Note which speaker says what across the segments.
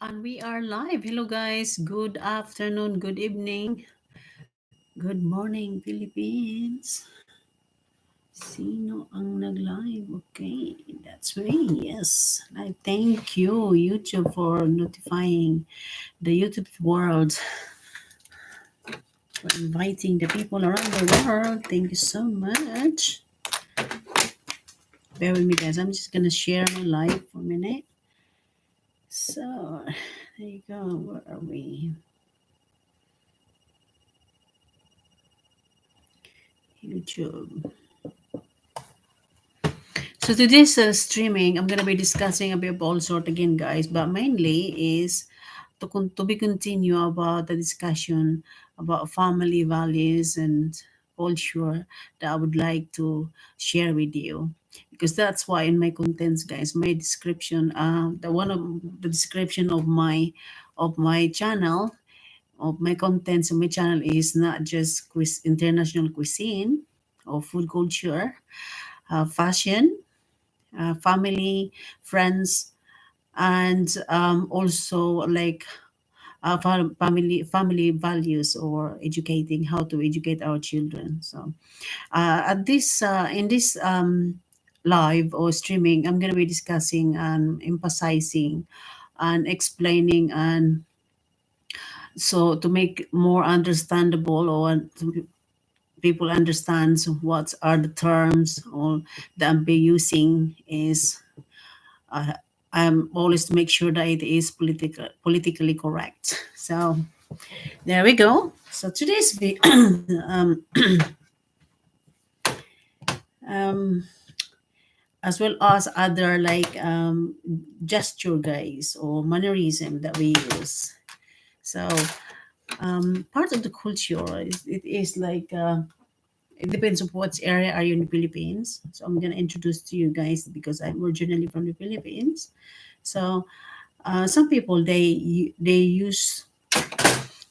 Speaker 1: And we are live. Hello, guys. Good afternoon, good evening, good morning, Philippines. Sino ang nag-live? Okay, that's me. Yes. I thank you, YouTube, for notifying the YouTube world, for inviting the people around the world. Thank you so much. Bear with me, guys. I'm just going to share my live for a minute. So, there you go. Where are we? YouTube. So today's streaming, I'm gonna be discussing a bit of all sort again, guys, but mainly is to be continue about the discussion about family values and culture that I would like to share with you, because that's why in my contents, guys, my description, the one of the description of my channel, of my contents of my channel is not just international cuisine or food culture, fashion, family, friends, and also like family values, or educating how to educate our children. So at this in this live or streaming, I'm going to be discussing and emphasizing and explaining, and so to make more understandable, or to people understands what are the terms or that I'm be using is, uh, I'm always to make sure that it is politically correct. So there we go. So today's um, as well as other like gesture, guys, or mannerism that we use. So part of the culture is, it is like it depends on what area are you in the Philippines. So I'm gonna introduce to you guys because I'm originally from the Philippines. So some people they use,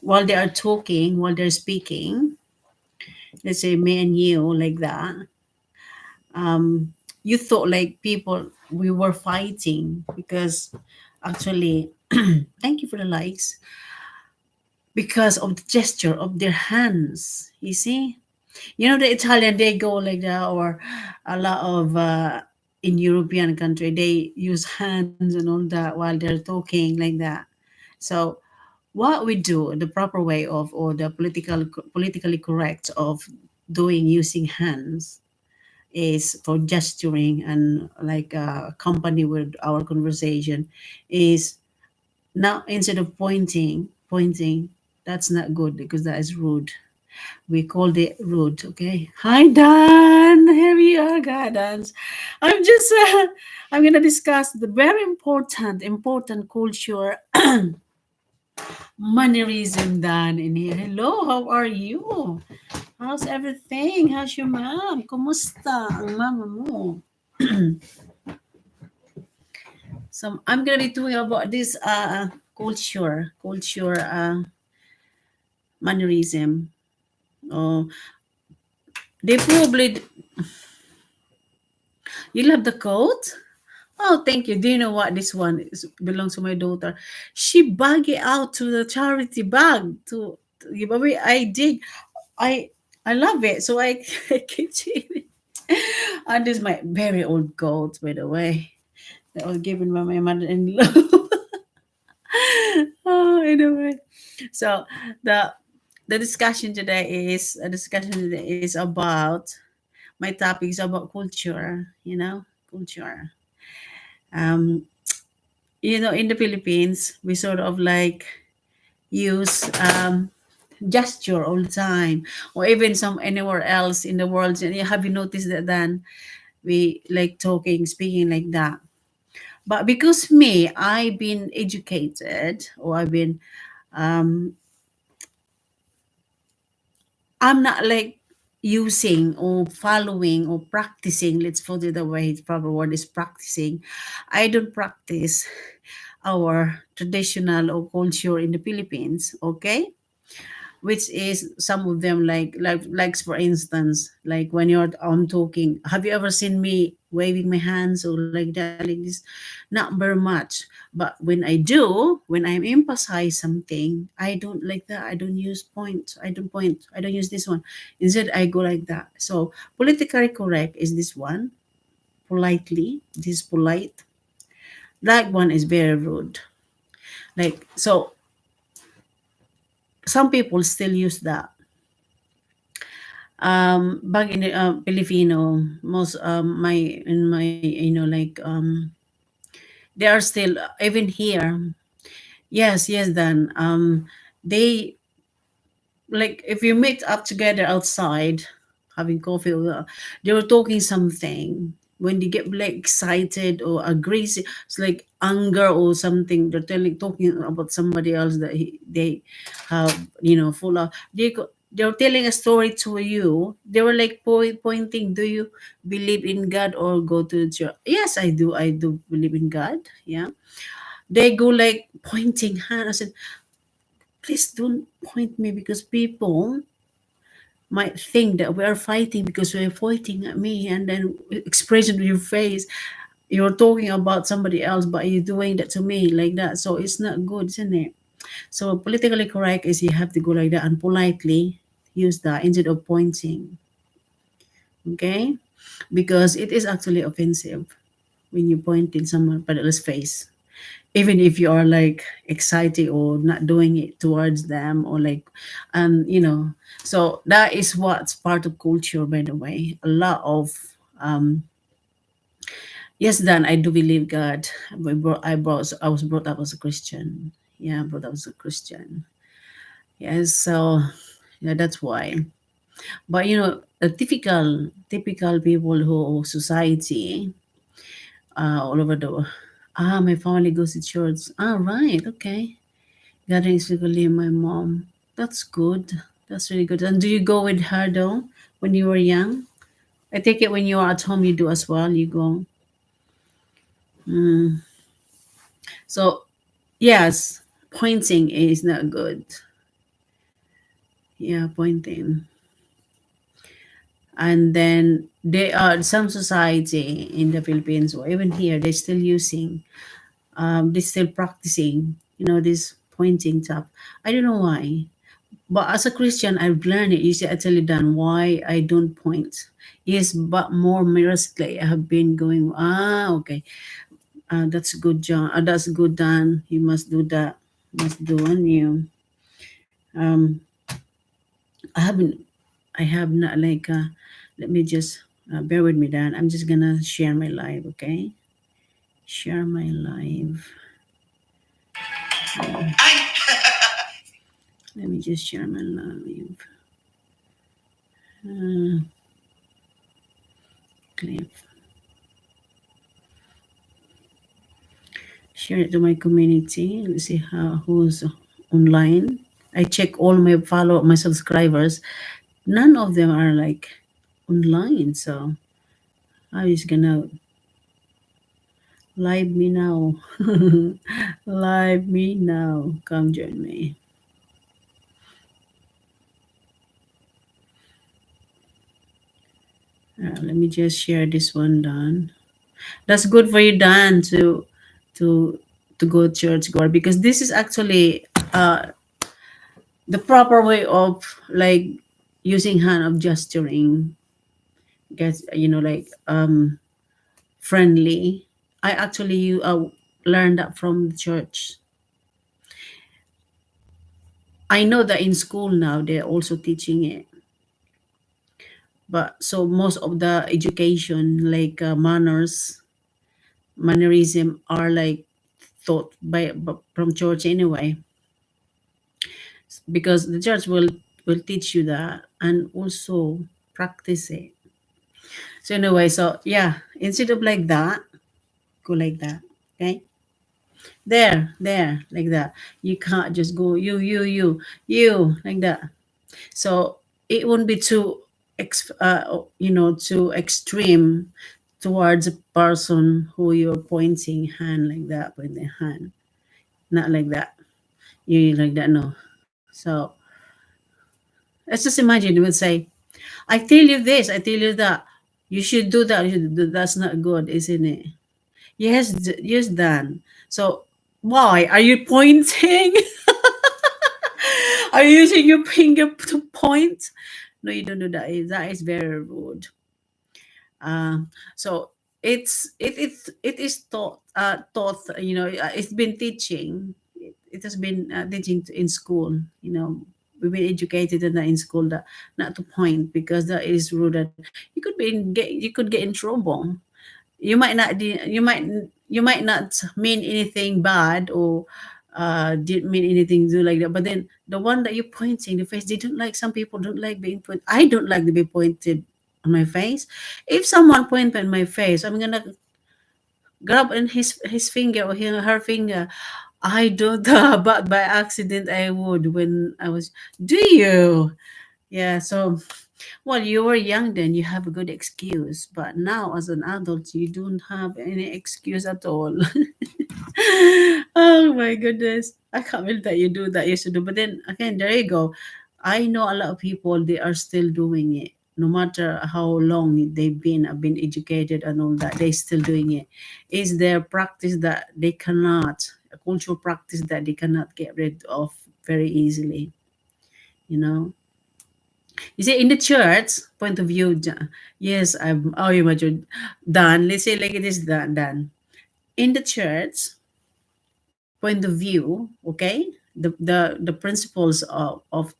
Speaker 1: while they are talking, while they're speaking, let's say me and you, like that, you thought like people we were fighting, because actually thank you for the likes, because of the gesture of their hands, you see. You know, the Italian, they go like that, or a lot of in European country, they use hands and all that while they're talking like that. So what we do, the proper way of, or the politically correct of doing, using hands, is for gesturing and like accompany with our conversation, is now, instead of pointing, that's not good because that is rude. We called it rude. Okay, hi Dan, here we are, guidance. I'm just I'm gonna discuss the very important culture mannerism, Dan, in here. Hello, how are you? How's everything? How's your mom? Kumusta ang mama mo? So I'm gonna be talking about this culture mannerism. Oh, they probably, you love the coat. Oh, thank you. Do you know what this one is, belongs to my daughter? She bag it out to the charity bag to give away. I did. I I love it. So I, I keep it. And this is my very old coat, by the way. That was given by my mother-in-law. Oh, anyway. So the the discussion today is about, my topic is about culture. Culture. Um, in the Philippines, we sort of like use gesture all the time, or even some anywhere else in the world. And have you noticed that then we like talking, speaking like that? But because me, I've been educated, or I've been, um, I'm not like using or following or practicing. Let's put it the way the proper word is practicing. I don't practice our traditional or culture in the Philippines. Okay, which is some of them like for instance, like when you're talking, have you ever seen me waving my hands or like that, like this? Not very much, but when I do, when I'm emphasize something, I don't like that. I don't use point. I don't point. I don't use this one. Instead, I go like that. So politically correct is this one. Politely, this polite. That one is very rude. Like so, some people still use that. Back in the Filipino, most my in my like they are still even here. Yes, yes. Then they like if you meet up together outside having coffee or they were talking something when they get like excited or aggressive, it's like anger or something, they're talking about somebody else that they have full of they're telling a story to you. They were like pointing, do you believe in God or go to church? Yes, I do believe in God. Yeah, they go like pointing hand. I said, please don't point me because people might think that we are fighting because we're pointing at me and then expression of your face. You're talking about somebody else, but you're doing that to me like that. So it's not good, isn't it? So politically correct is you have to go like that and politely use that instead of pointing. Okay? Because it is actually offensive when you point in somebody else's face. Even if you are like excited or not doing it towards them or like so that is what's part of culture, by the way. A lot of um yes, Dan, I do believe God. I was brought up as a Christian. Yeah, brought up as a Christian. Yes, so yeah, that's why. But the typical people who society all over the my family goes to church. Right, okay. Gathering is legally my mom. That's good. That's really good. And do you go with her though when you were young? I take it when you are at home you do as well. You go. Mm. So yes, pointing is not good. Yeah, pointing. And then they are some society in the Philippines or even here they're still using they're still practicing this pointing stuff. I don't know why. But as a Christian, I've learned it. You see, I tell you, Dan, why I don't point. Yes, but more miraculously, I have been going, okay. That's good, John. That's good, Dan. You must do that. Must do on you. Um, I haven't, I have not like, let me just, bear with me, Dan. I'm just gonna share my live, okay? Share my live. Let me just share my live. Uh, clip. Share it to my community. Let's see who's online. I check all my subscribers. None of them are like online. So I'm just gonna live me now. Live me now. Come join me. Let me just share this one, Dan. That's good for you, Dan, to to go to church, God, because this is actually the proper way of like using hand of gesturing. Gets like friendly. I actually learned that from the church. I know that in school now they're also teaching it, but so most of the education like mannerism are like taught from church anyway, because the church will teach you that and also practice it. So anyway, so yeah, instead of like that, go like that. Okay. There, like that. You can't just go you like that. So it won't be too extreme towards a person who you're pointing hand like that with the hand, not like that. You like that, no. So Let's just imagine you would say, I tell you this, I tell you that. You should do that. You should do, that's not good, isn't it? Yes, yes, Dan. So why are you pointing? Are you using your finger to point? No, you don't do that. That is very rude. So it is taught, it's been teaching. It has been teaching in school. We've been educated in school that not to point because that is rude. That you could get in trouble. You might not mean anything bad or didn't mean anything to do like that, but then the one that you're pointing the face, they don't like. Some people don't like being pointed. I don't like to be pointed on my face. If someone point on my face, I'm gonna grab in his finger or her finger. I don't but by accident I would when I was. Do you? Yeah, so well, you were young then, you have a good excuse, but now as an adult, you don't have any excuse at all. Oh my goodness. I can't believe that you do that. You should do. But then again, there you go. I know a lot of people, they are still doing it. No matter how long have been educated and all that, they still doing it. Is there practice that they cannot, a cultural practice that they cannot get rid of very easily, you know? You see, in the church point of view, yes, you imagine, Dan, let's say like it is Dan. In the church point of view, okay, the principles of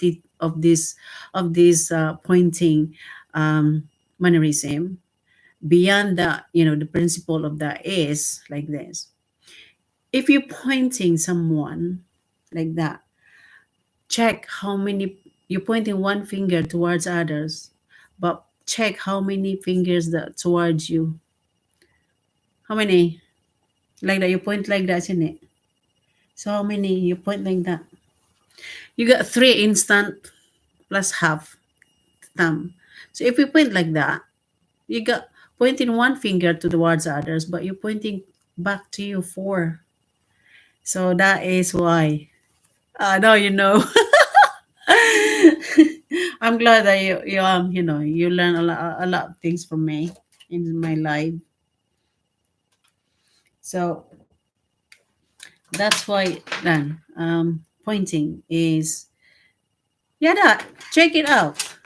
Speaker 1: this pointing mannerism, beyond the principle of that is like this. If you're pointing someone like that, check how many you're pointing one finger towards others, but check how many fingers that towards you. How many? Like that, you point like that, isn't it? So how many you point like that? You got three instant plus half thumb. So if you point like that, you got pointing one finger towards others, but you're pointing back to you four. So that is why. Now you know. I'm glad that you learn a lot of things from me in my life. So that's why then pointing is, yeah, that check it out.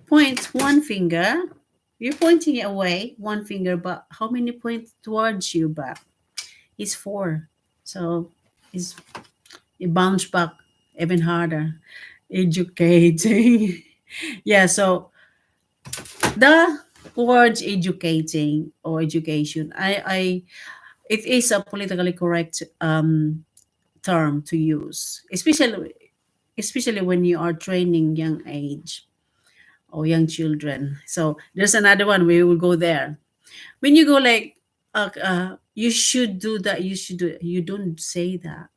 Speaker 1: Point one finger. You're pointing it away, one finger, but how many points towards you back? It's four. So it's it bounce back even harder. Educating. Yeah, so the words educating or education, I it is a politically correct term to use, especially when you are training young age or young children. So there's another one, we will go there. When you go like, you should do that, you should do it, you don't say that.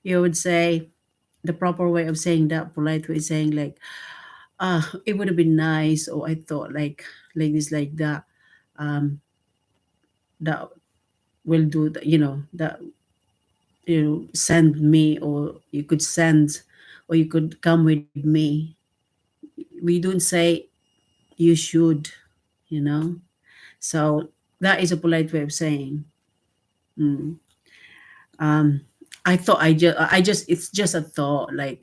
Speaker 1: You would say, the proper way of saying that, polite way, saying like, it would have been nice, or I thought like this, like that, um that will do that, that send me, or you could send, or you could come with me. We don't say you should, you know so that is a polite way of saying. mm. um I just it's just a thought, like,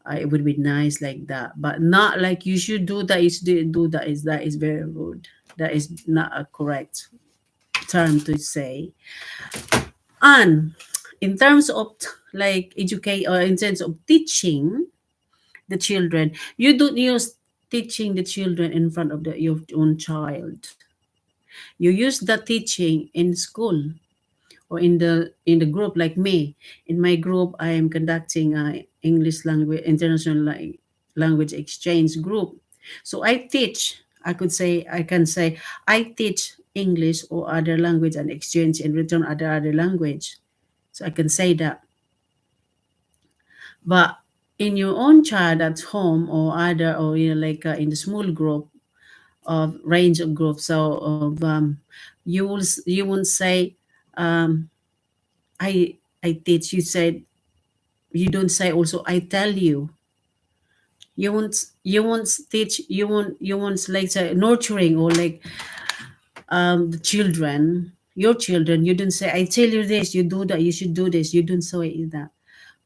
Speaker 1: it would be nice like that, but not like you should do that, you should do that. That is very rude. That is not a correct term to say. And in terms of like educate, or in terms of teaching the children, you don't use teaching the children in front of your own child. You use that teaching in school, or in the group, like me. In my group, I am conducting a English language international language exchange group. So I can say I teach English or other language and exchange in return other language. So I can say that. But in your own child at home, or other, or like, in the small group of range of groups, so of you won't say, um, I teach. You said, you don't say also I tell you. You won't teach, you won't like say nurturing or like the children, your children. You don't say, I tell you this, you do that, you should do this. You don't say that.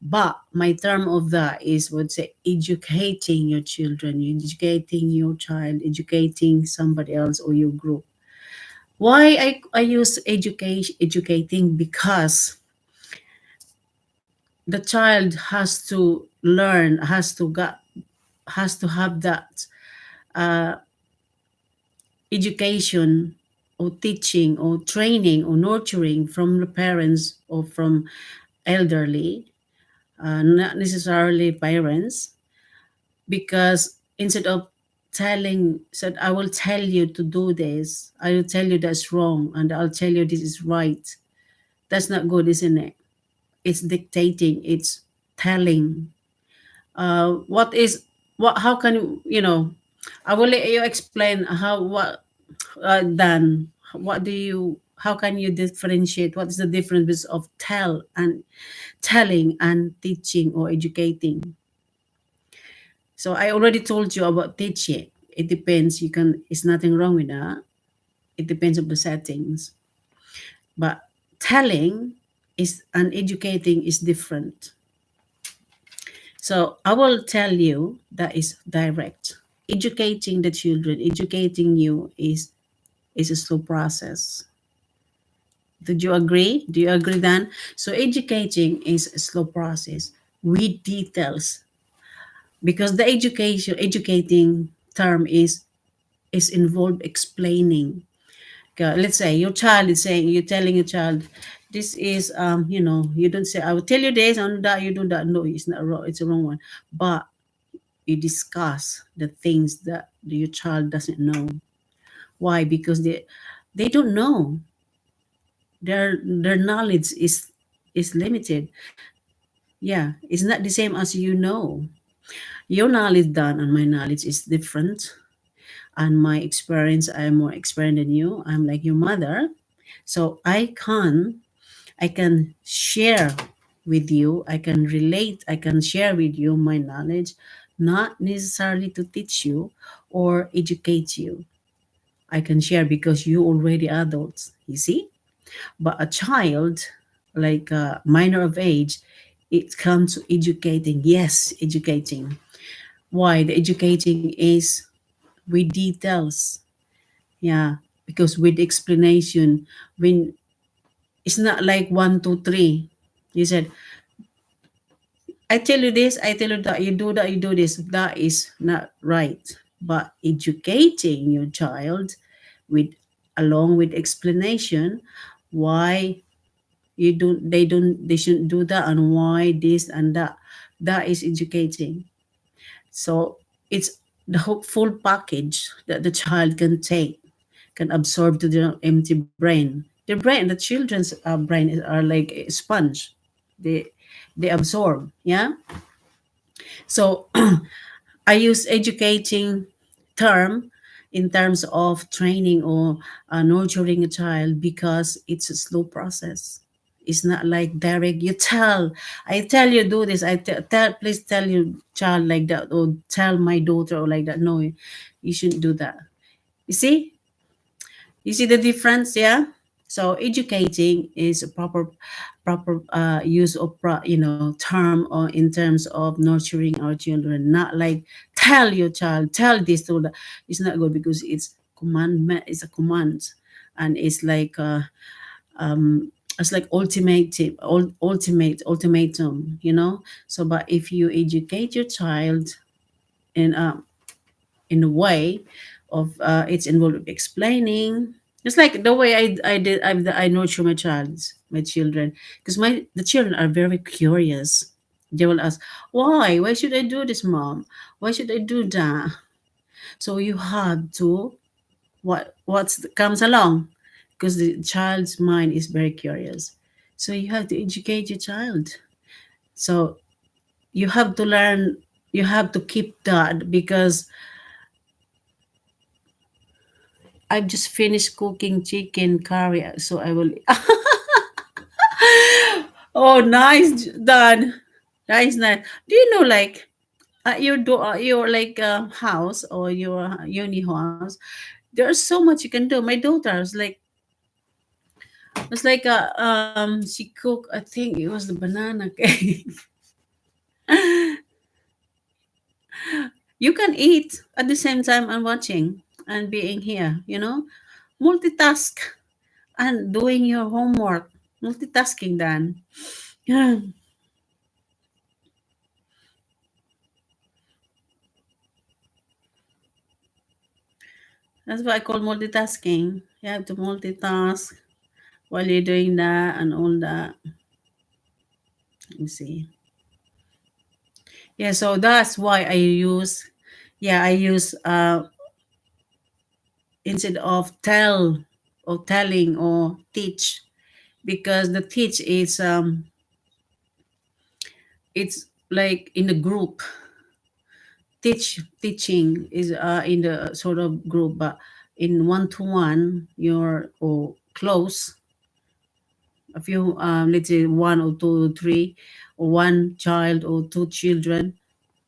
Speaker 1: But my term of that is would say educating your children, educating your child, educating somebody else or your group. Why I use educating? Because the child has to learn, has to have that uh, education or teaching or training or nurturing from the parents or from elderly, not necessarily parents. Because instead of telling, said, I will tell you to do this, I will tell you that's wrong, and I'll tell you this is right. That's not good, isn't it? It's dictating, it's telling. What is what? How can I will let you explain how what Dan. What do you? How can you differentiate? What is the difference of telling and teaching or educating? So I already told you about teaching. It depends. You can. It's nothing wrong with that. It depends on the settings. But telling is and educating is different. So I will tell you that is direct. Educating the children, educating you is a slow process. Did you agree? Do you agree then? So educating is a slow process with details, because the educating term is involved explaining. Okay, let's say your child is saying, you're telling your child, this is you don't say, I will tell you this and that, you do that. No, it's not wrong, it's a wrong one. But you discuss the things that your child doesn't know. Why? Because they don't know. Their knowledge is limited. Yeah, it's not the same as your knowledge done and my knowledge is different. And my experience, I am more experienced than you. I'm like your mother. So I can share with you, I can relate, I can share with you my knowledge, not necessarily to teach you or educate you. I can share because you already adults, you see? But a child, like a minor of age, it comes to educating. Yes, educating. Why? The educating is with details. Yeah, because with explanation, when it's not like one, two, three. You said, I tell you this, I tell you that, you do that, you do this. That is not right. But educating your child with along with explanation why they shouldn't do that and why this and that. That is educating. So it's the whole full package that the child can take, can absorb to their empty brain. The brain, the children's brain are like a sponge. They absorb. Yeah. So I use educating term in terms of training or nurturing a child because it's a slow process. It's not like direct. I tell you do this. Tell please tell your child like that or tell my daughter or like that. No, you shouldn't do that. You see, you see the difference, yeah? So educating is a proper use of term or in terms of nurturing our children, not like tell your child tell this to that. It's not good because it's a command, and it's like ultimatum, So, but if you educate your child in a way of it's involved explaining. It's like the way I nurture my children, because the children are very curious. They will ask, why should I do this, mom? Why should I do that? So you have to what comes along, because the child's mind is very curious. So you have to educate your child. So you have to learn. You have to keep that because I've just finished cooking chicken curry, so I will. Oh, nice, done. Nice, nice. Do you know, like, at your door, your like house or your uni house, there's so much you can do. My daughter's like, it's like she cooked, I think it was the banana cake. You can eat at the same time and watching and being here, multitask and doing your homework, multitasking then. Yeah, that's what I call multitasking. You have to multitask while you're doing that and all that. Let me see. Yeah, so that's why I use instead of telling or teach, because the teach is it's like in the group. Teaching is in the sort of group, but in one to one, you're or close. A few, let's say one or two or three, or one child or two children.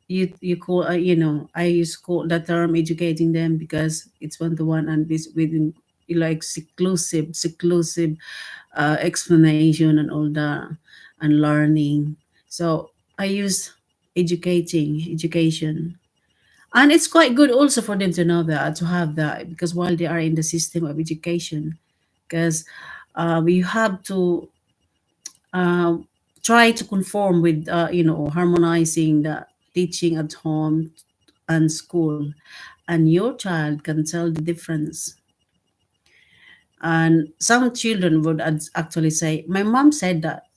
Speaker 1: You call I use call that term educating them because it's one to one and this within like seclusive explanation and all that and learning. So I use education. And it's quite good also for them to know that, to have that, because while they are in the system of education, because we have to uh, try to conform with, harmonizing the teaching at home and school. And your child can tell the difference. And some children would actually say, my mom said that.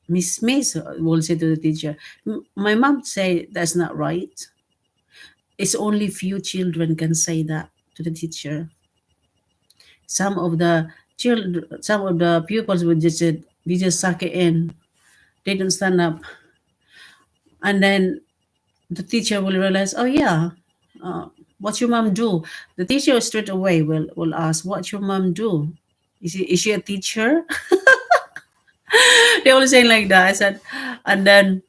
Speaker 1: Miss will say to the teacher, My mom say that's not right." It's only few children can say that to the teacher. Some of the pupils would just say, "We just suck it in." They don't stand up, and then the teacher will realize, "Oh yeah, uh, what's your mom do?" The teacher straight away will ask, "What's your mom do? Is she a teacher?" They always saying like that. I said, and then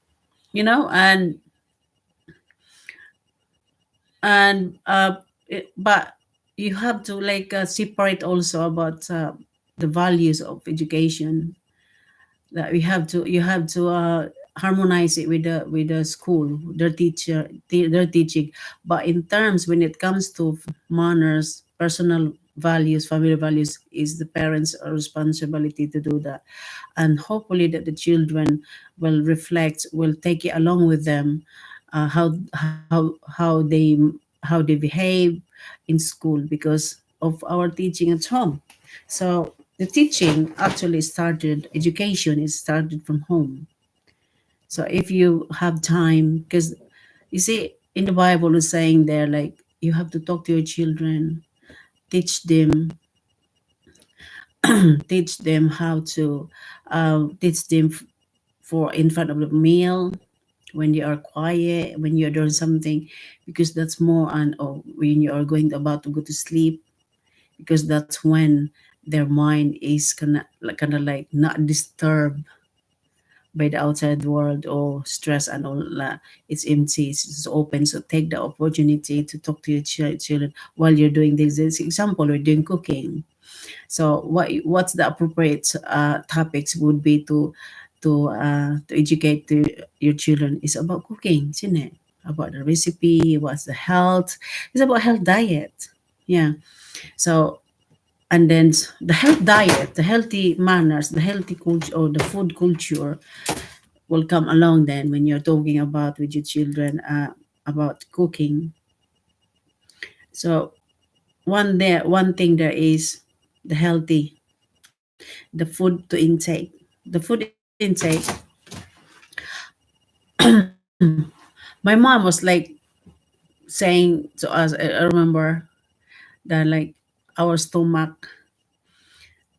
Speaker 1: and but you have to like separate also about the values of education, that you have to harmonize it with the school, their teaching. But in terms when it comes to manners, personal values, family values, is the parents' responsibility to do that. And hopefully that the children will take it along with them, how they behave in school because of our teaching at home. So the teaching actually started, education is started from home. So if you have time, because you see in the Bible is saying there, like, you have to talk to your children, teach them, teach them how to, teach them for in front of the meal, when you are quiet, when you're doing something, because that's more, and when you are going about to go to sleep, because that's when their mind is kind of like not disturbed by the outside world or stress and all that. It's empty, it's open. So take the opportunity to talk to your children while you're doing this example, we're doing cooking. So what's the appropriate topics would be to educate your children is about cooking, isn't it? About the recipe, what's the health. It's about health diet. Yeah. So and then the health diet, the healthy manners, the healthy culture or the food culture will come along then when you're talking about with your children about cooking. So one thing there is the healthy, the food to intake. The food intake. My mom was like saying to us, I remember that like our stomach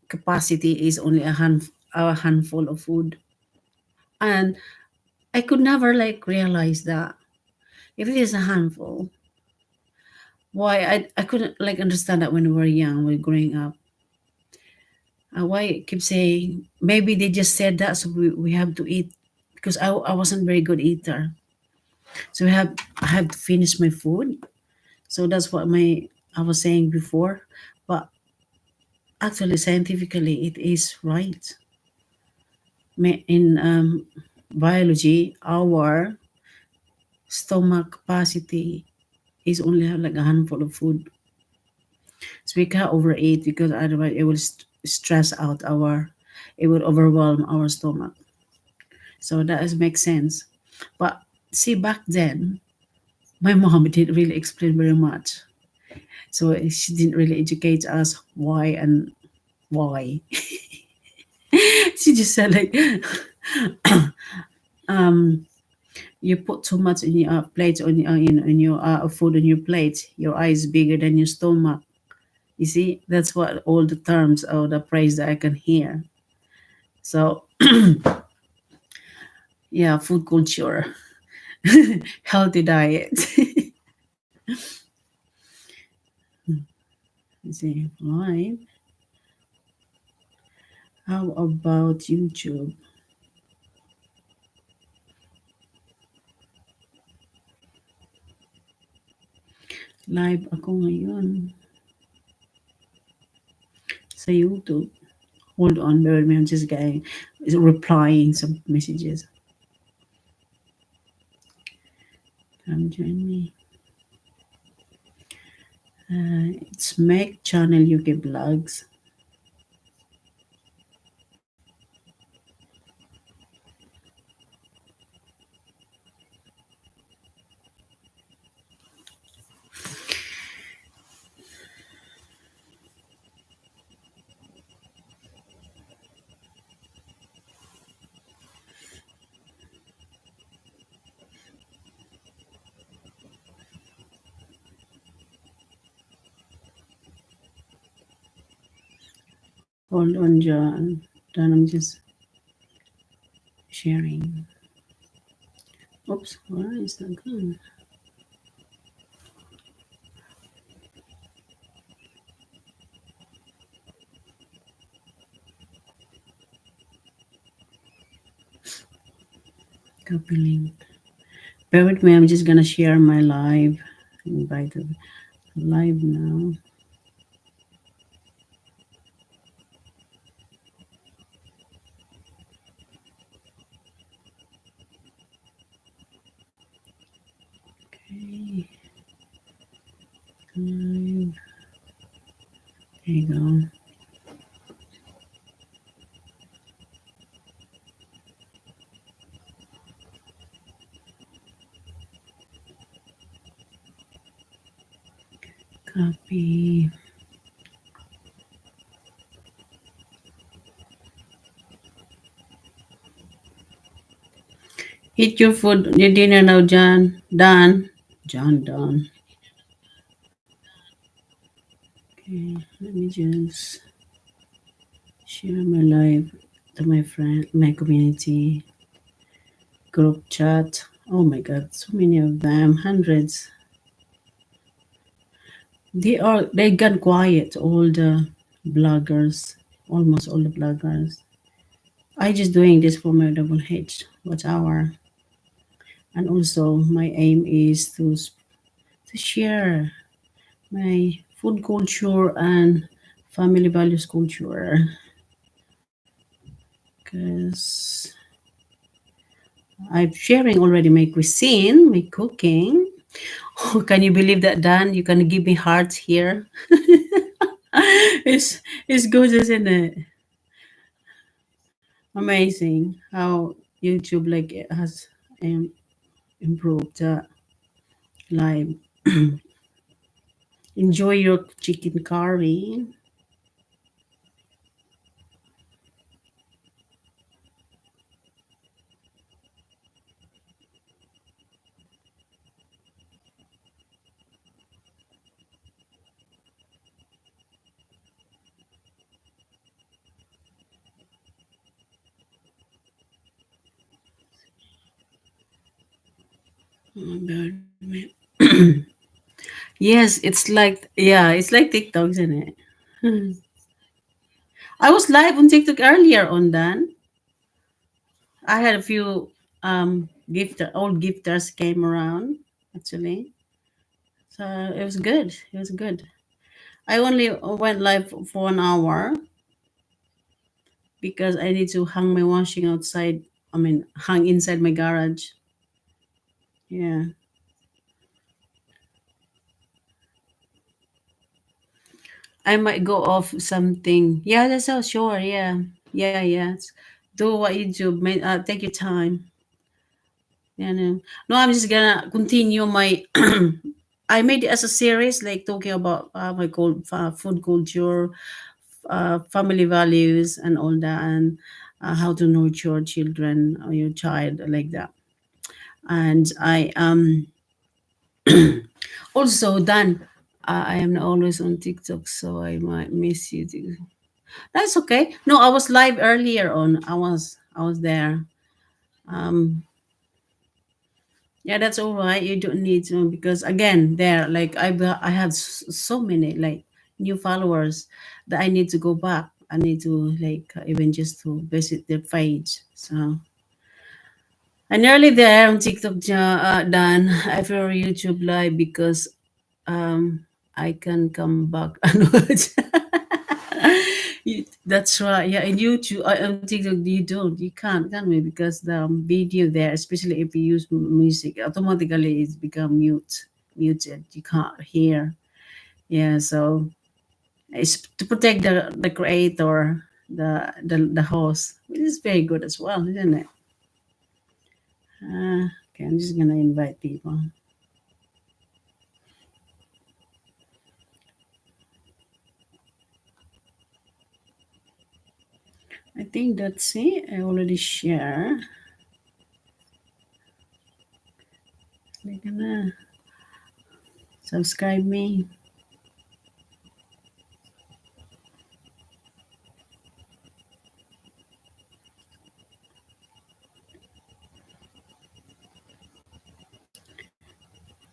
Speaker 1: capacity is only a handful of food, and I could never like realize that if it is a handful, why I couldn't like understand that when we were young, when growing up. Why I keep saying maybe they just said that so we have to eat, because I wasn't very good eater. So I have to finish my food. So that's what my I was saying before. But actually, scientifically, it is right. In biology, our stomach capacity is only have like a handful of food. So we can't overeat because otherwise it will stress out it will overwhelm our stomach. So that is makes sense. But see, back then, my mom didn't really explain very much. So she didn't really educate us why and why. She just said like, um, you put too much in your plate on your in your food on your plate. Your eye is bigger than your stomach. You see, that's what all the terms or the praise that I can hear. So yeah, food culture, healthy diet. You see, right? How about YouTube? Live ako ngayon sa YouTube. Hold on, bear with me. I'm just getting replying some messages. Come join me. It's Meg Channel UK Vlogs. Hold on, John. Then I'm just sharing. Oops, where is that gone? Copy link. Bear with me. I'm just gonna share my live. Invite live now. Okay, live. There you go. Copy. Eat your food, your dinner now, John. Done. John, done. Okay, let me just share my live to my friend, my community group chat. Oh my God, so many of them, hundreds. They got quiet. All the bloggers, almost all the bloggers. I just doing this for my double H watch hour, and also my aim is to share my food culture and family values culture, because I'm sharing already my cuisine, my cooking. Oh, can you believe that, Dan? You can give me hearts here. It's good, isn't it? Amazing how YouTube like it has um, improved live. Enjoy your chicken curry. Oh, bear with me. Yes, it's like TikTok, isn't it? I was live on TikTok earlier on Dan. I had a few Old gifters came around actually. So it was good. It was good. I only went live for 1 hour because I need to hang my washing outside. I mean, hang inside my garage. Yeah. I might go off something. Yeah, that's all. Sure. Yeah. Yeah. Yes. Do what you do. Take your time. Yeah. No. No, I'm just gonna continue my. I made it as a series, like talking about my food culture, family values, and all that, and how to nurture children or your child like that. And I also done. I am not always on TikTok, so I might miss you too. That's okay. No, I was live earlier on. I was there. Um, yeah, that's all right. You don't need to because again, there like I have so many like new followers that I need to go back. I need to like even just to visit their page. So I'm nearly there on TikTok. Done. I feel YouTube live because um I can come back and watch. That's right. Yeah, and YouTube, on TikTok, you don't, you can't we? Because the video there, especially if you use music, automatically it's become muted. You can't hear. Yeah, so it's to protect the creator, the host. It's very good as well, isn't it? Okay, I'm just gonna invite people. I think that's it. I already share. They're gonna subscribe me.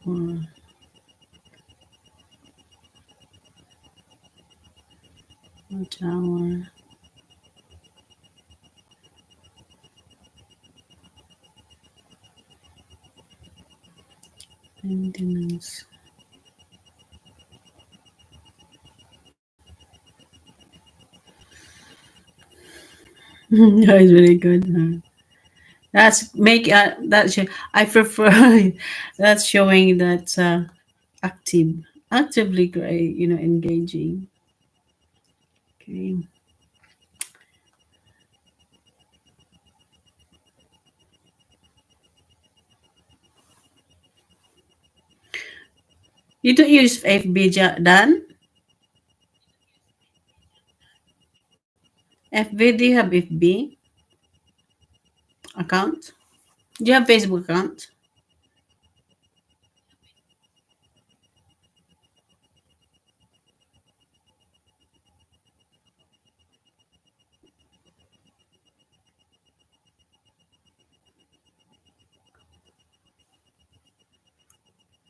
Speaker 1: For watch hour maintenance. That is really good. That's make I prefer that's showing that active, actively great, engaging. Okay. You don't use FB, Dan? FB, do you have FB account? Do you have Facebook account?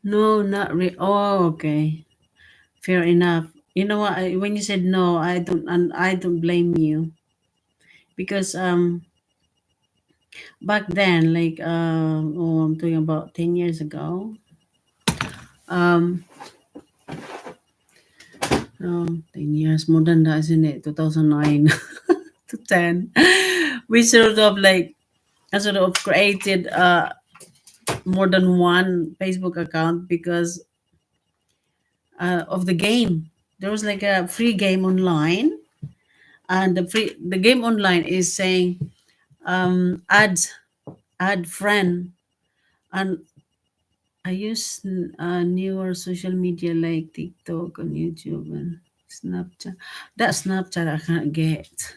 Speaker 1: No, not really. Oh, okay. Fair enough. You know what? When you said no, I don't blame you because back then, like I'm talking about 10 years ago. Um, 10 years more than that, isn't it? 2009 to 10. We sort of like I sort of created more than one Facebook account because of the game. There was like a free game online, and the game online is saying add friend, and I use newer social media like TikTok and YouTube and Snapchat. That Snapchat I can't get.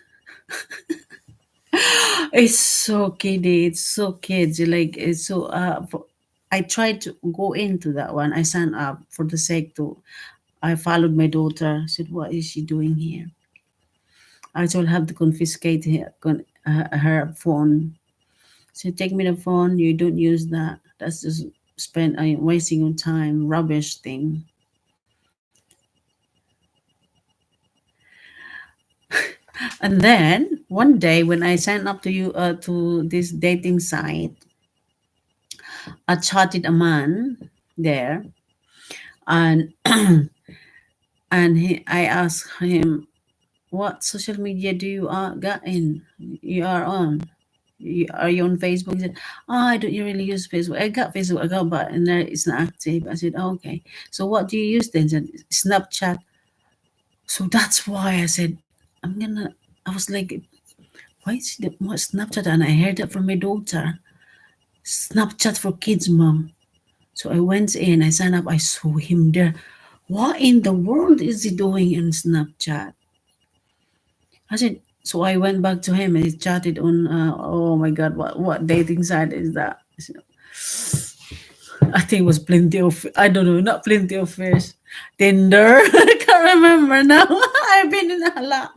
Speaker 1: It's so kiddie. It's so kids. Like it's so. I tried to go into that one. I signed up for the sake to. I followed my daughter. I said, "What is she doing here?" I told her to confiscate her phone. So take me the phone. You don't use that. That's just spend wasting your time. Rubbish thing. And then one day when I signed up to this dating site, I chatted a man there, and I asked him, "What social media do you got in? You are on? Are you on Facebook?" He said, "Oh, I don't really use Facebook. I got Facebook, I got, but and there it's not active." I said, oh, "Okay. So what do you use then?" He said, "Snapchat." So that's why I said, "I'm gonna." I was like, "Why is it what Snapchat?" And I heard that from my daughter. Snapchat for kids, mom. So I went in, I signed up, I saw him there. What in the world is he doing in Snapchat? I said, so I went back to him and he chatted on, oh my God, what dating site is that? I said, I think it was Plenty of, I don't know, not Plenty of Fish. Tinder. I can't remember now. I've been in a lot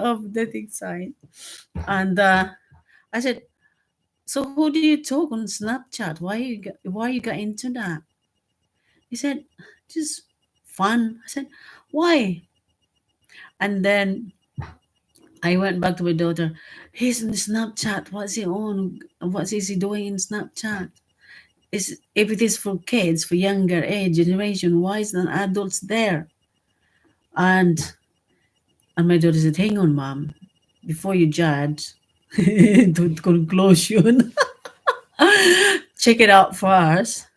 Speaker 1: of dating site. And I said, so who do you talk on Snapchat? Why you got into that? He said, just fun. I said, why? And then I went back to my daughter. He's in Snapchat. What's he on? What is he doing in Snapchat? Is if it is for kids, for younger age generation, why is an adults there? And and my daughter said, "Hang on, mom, before you judge, to conclusion, check it out first.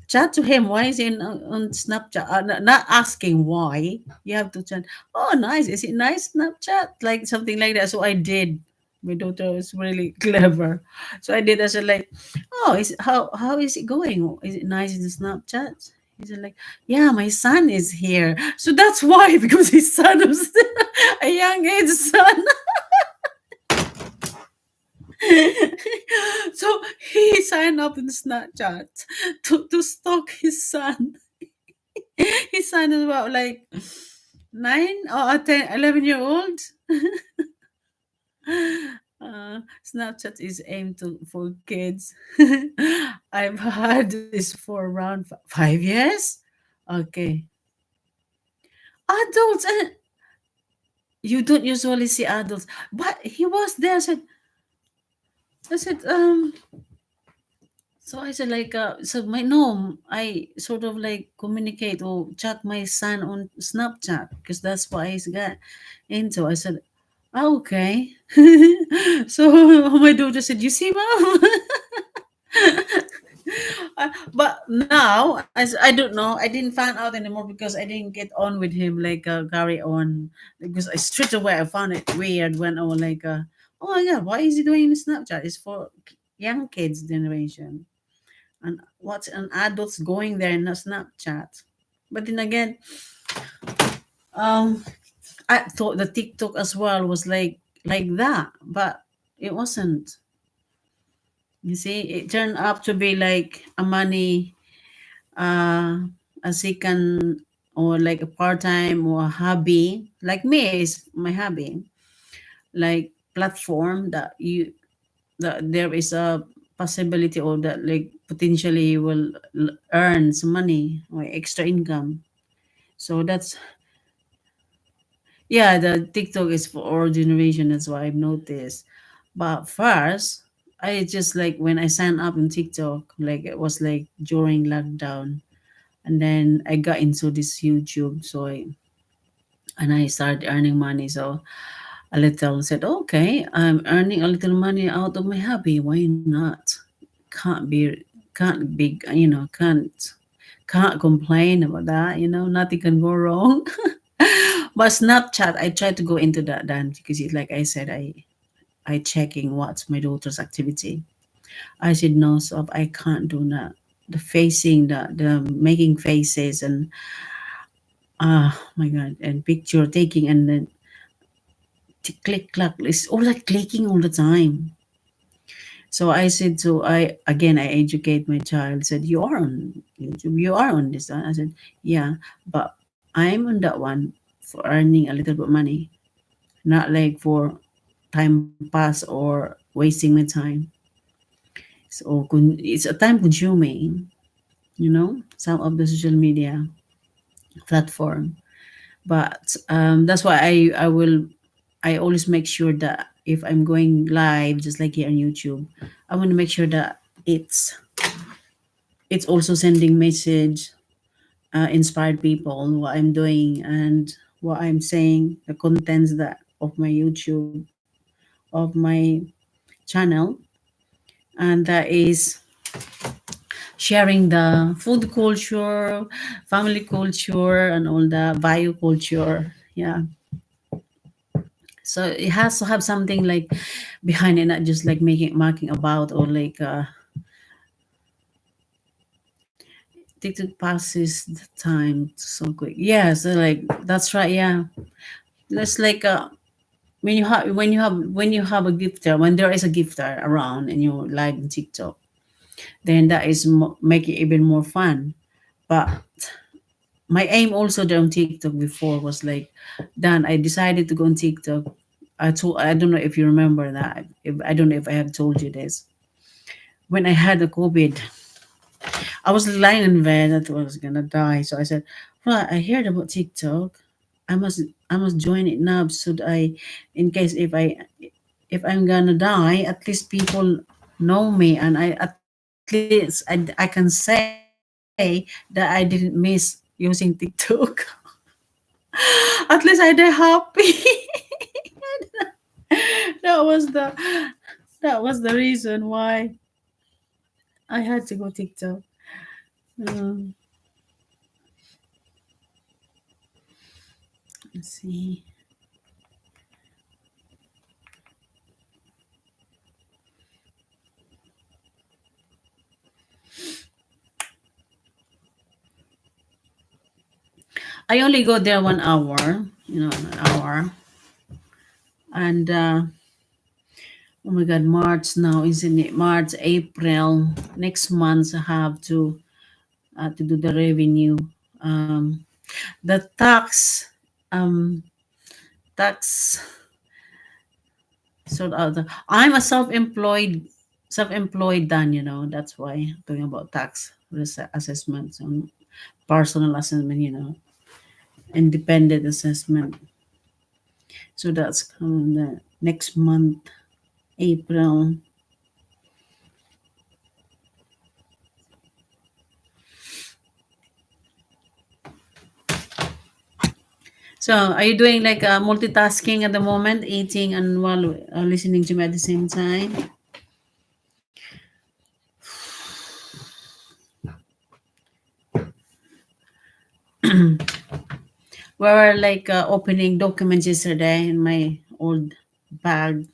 Speaker 1: Chat to him. Why is he on Snapchat? Not asking why. You have to chat. Oh, nice. Is it nice Snapchat? Like something like that. So I did. My daughter was really clever. So I did. I said like, oh, is how is it going? Is it nice in the Snapchat? He said like, yeah, my son is here. So that's why because his son was a young age son. So he signed up in Snapchat to stalk his son. His son is about like 9 or 10, 11 year old. Snapchat is aimed for kids. I've had this for around 5 years. Okay. Adults, you don't usually see adults, but he was there. I said, so I said like so my no I sort of like communicate or chat my son on Snapchat because that's what he's got into. I said, "Ah, okay." So my daughter said, "You see, mom." But now as I don't know, I didn't find out anymore because I didn't get on with him like carry on because I straight away I found it weird when I was like oh my god, why is he doing Snapchat? It's for young kids generation and what's an adults going there in a Snapchat. But then again, um, I thought the TikTok as well was like that, but it wasn't. You see, it turned up to be like a money, uh, a second or like a part time or a hobby. Like me is my hobby, like platform that there is a possibility or that like potentially you will earn some money or extra income. So that's yeah, the TikTok is for our generation. That's what I've noticed. But first, I just like when I signed up in TikTok, like it was like during lockdown, and then I got into this YouTube. And I started earning money. So a little said, okay, I'm earning a little money out of my hobby. Why not? Can't complain about that. Nothing can go wrong. But Snapchat, I try to go into that then because like I said, I checking what's my daughter's activity. I said no, so I can't do that. The facing, the making faces, and my god, and picture taking, and then click clack. It's all that clicking all the time. So I said, so I educate my child. Said you are on YouTube, you are on this. I said yeah, but I'm on that one for earning a little bit of money, not like for time pass or wasting my time. So it's a time consuming, some of the social media platform. But that's why I always make sure that if I'm going live, just like here on YouTube, I want to make sure that it's it's also sending message, inspired people what I'm doing and what I'm saying, the contents that of my YouTube, of my channel, and that is sharing the food culture, family culture, and all the bio culture. Yeah. So it has to have something like behind it, not just like making marking about or like TikTok passes the time so quick. Yeah, so like that's right. Yeah, that's like when you have a gifter, when there is a gifter around and you're live in TikTok, then that is make it even more fun. But my aim also there on TikTok before was like, Dan, I decided to go on TikTok. I don't know if you remember that. If, I don't know if I have told you this. When I had the COVID, I was lying in bed that I was gonna die. So I said, right, I heard about TikTok. I must I must join it now so that in case if I'm gonna die, at least people know me and I at least I can say that I didn't miss using TikTok. At least I die happy. that was the that was the reason why I had to go TikTok. Um, let's see. I only go there 1 hour, an hour, and oh my God, March now, isn't it? March, April, next month I have to do the revenue, um, the um, tax sort out. I'm a self-employed Dan. That's why I'm talking about tax assessments and personal assessment. Independent assessment. So that's coming the next month, April. So, are you doing like multitasking at the moment, eating and while listening to me at the same time? We were like opening documents yesterday in my old bag.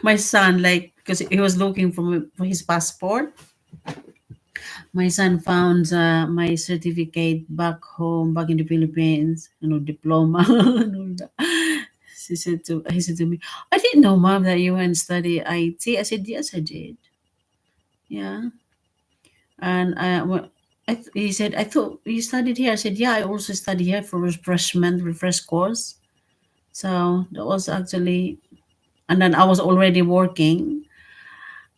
Speaker 1: My son, like, because he was looking for his passport. My son found my certificate back home, back in the Philippines, diploma and all that. He said to me, I didn't know, Mom, that you went to study IT. I said, yes, I did. Yeah. And he said, I thought you studied here. I said, yeah, I also studied here for refresh course. So that was actually, and then I was already working.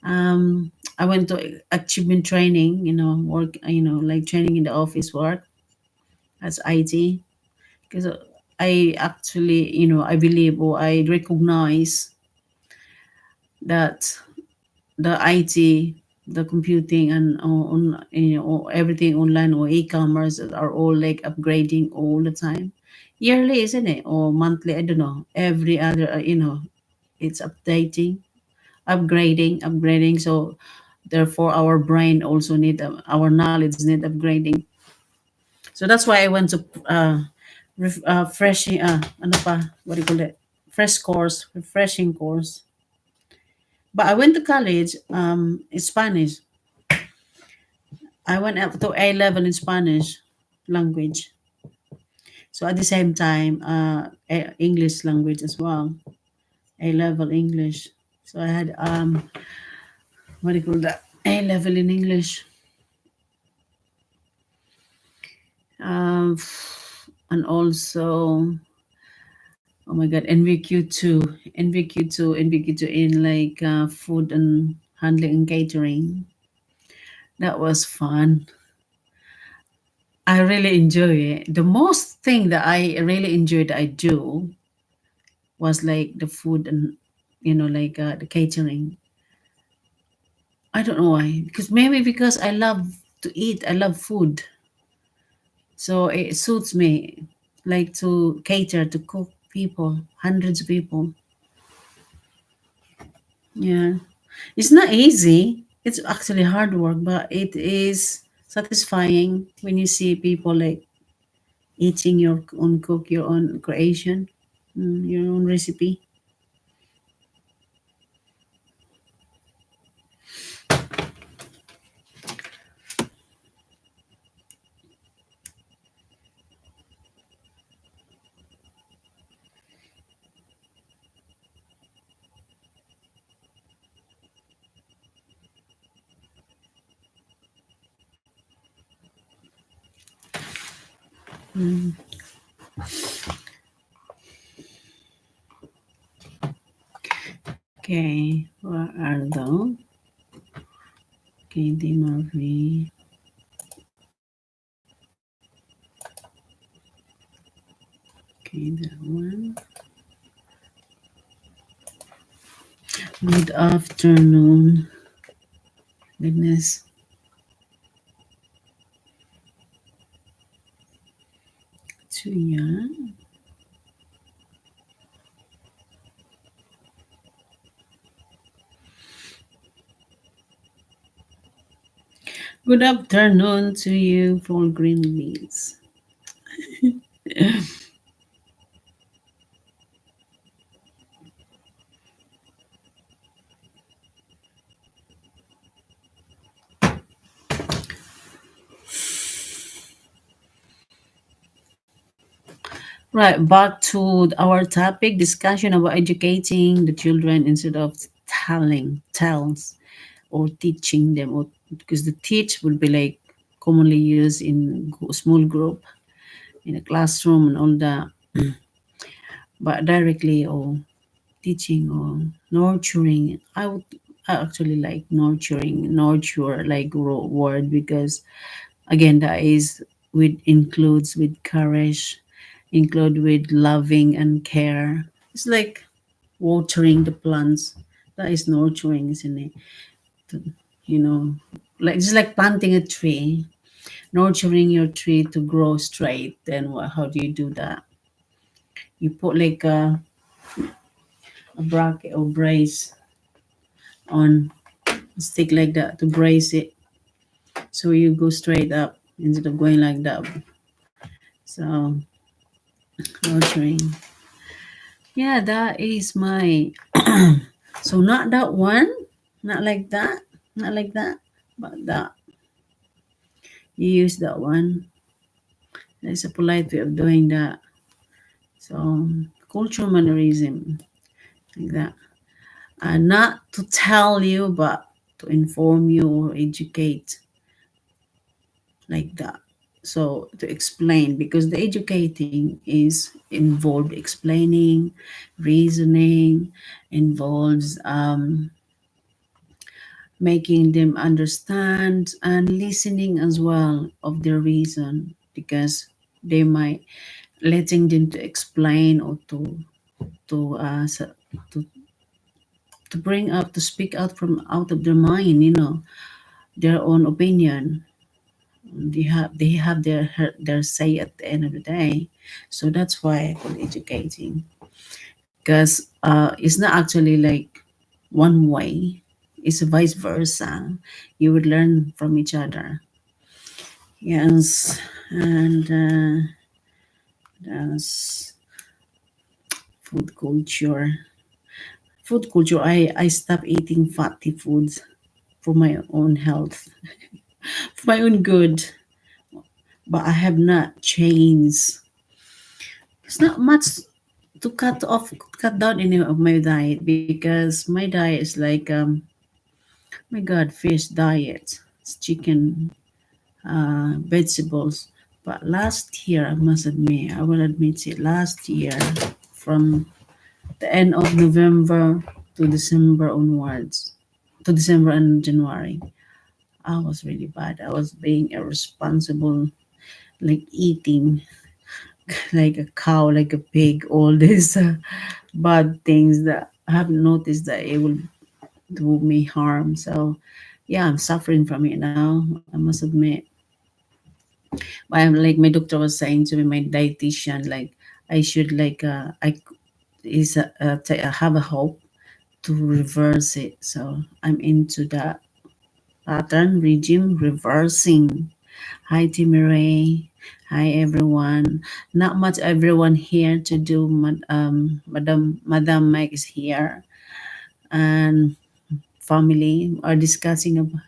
Speaker 1: I went to achievement training, work, like training in the office work as IT. Because I actually, I believe or I recognize that the IT, the computing and everything online or e-commerce are all like upgrading all the time. Yearly, isn't it? Or monthly, I don't know. Every other, it's updating, upgrading. So therefore, our brain also need our knowledge need upgrading. So that's why I went to freshing, ano pa, what do you call it? Fresh course, refreshing course. But I went to college in Spanish. I went up to A level in Spanish language. So at the same time, English language as well. A level English. So I had what do you call that? A level in English. Um, and also, oh my God, NVQ2 in like food and handling and catering. That was fun. I really enjoy it. The most thing that I really enjoyed that I do was like the food and like the catering. I don't know why. Because maybe because I love to eat. I love food, so it suits me. Like to cater to cook people, hundreds of people. Yeah, it's not easy. It's actually hard work, but it is satisfying when you see people like eating your own cook, your own creation, your own recipe. Mm. Okay, what are those? Okay, the Murphy. Okay, that one. Good afternoon. Goodness. To ya. Good afternoon to you for green beans. Right, back to our topic discussion about educating the children instead of tells or teaching them, or because the teach would be like commonly used in small group in a classroom and all that, but directly or teaching or nurturing. I actually like nurture like word because again that is with includes with courage, include with loving and care. It's like watering the plants. That is nurturing, isn't it? To- You know, like just like planting a tree, nurturing your tree to grow straight. Then what? How do you do that? You put like a bracket or brace on a stick like that to brace it, so you go straight up instead of going like that. So nurturing. Yeah, that is my. So not that one, not like that, not like that, but that you use that one. That's a polite way of doing that. So cultural mannerism like that. Not to tell you, but to inform you or educate like that. So to explain, because the educating is involved explaining, reasoning, involves making them understand and listening as well of their reason, because they might letting them to explain or to to to bring up to speak out from out of their mind, their own opinion. They have their say at the end of the day. So that's why I call educating, because it's not actually like one way, it's vice versa. You would learn from each other. Yes. And that's food culture. I stopped eating fatty foods for my own health, for my own good, but I have not changed. It's not much to cut down any of my diet, because my diet is like my god, fish diet. It's chicken, vegetables. But last year, I must admit, I will admit it, last year, from the end of November to December onwards, to December and January, I was really bad. I was being irresponsible, like eating like a cow, like a pig, all these bad things that I have noticed that it will do me harm. So, Yeah, I'm suffering from it now. I must admit. But I'm like my doctor was saying to me, my dietitian, like I should like have a hope to reverse it. So I'm into that pattern regime reversing. Hi, Timiray. Hi, everyone. Not much everyone here to do. Madam Mike is here, and family are discussing about.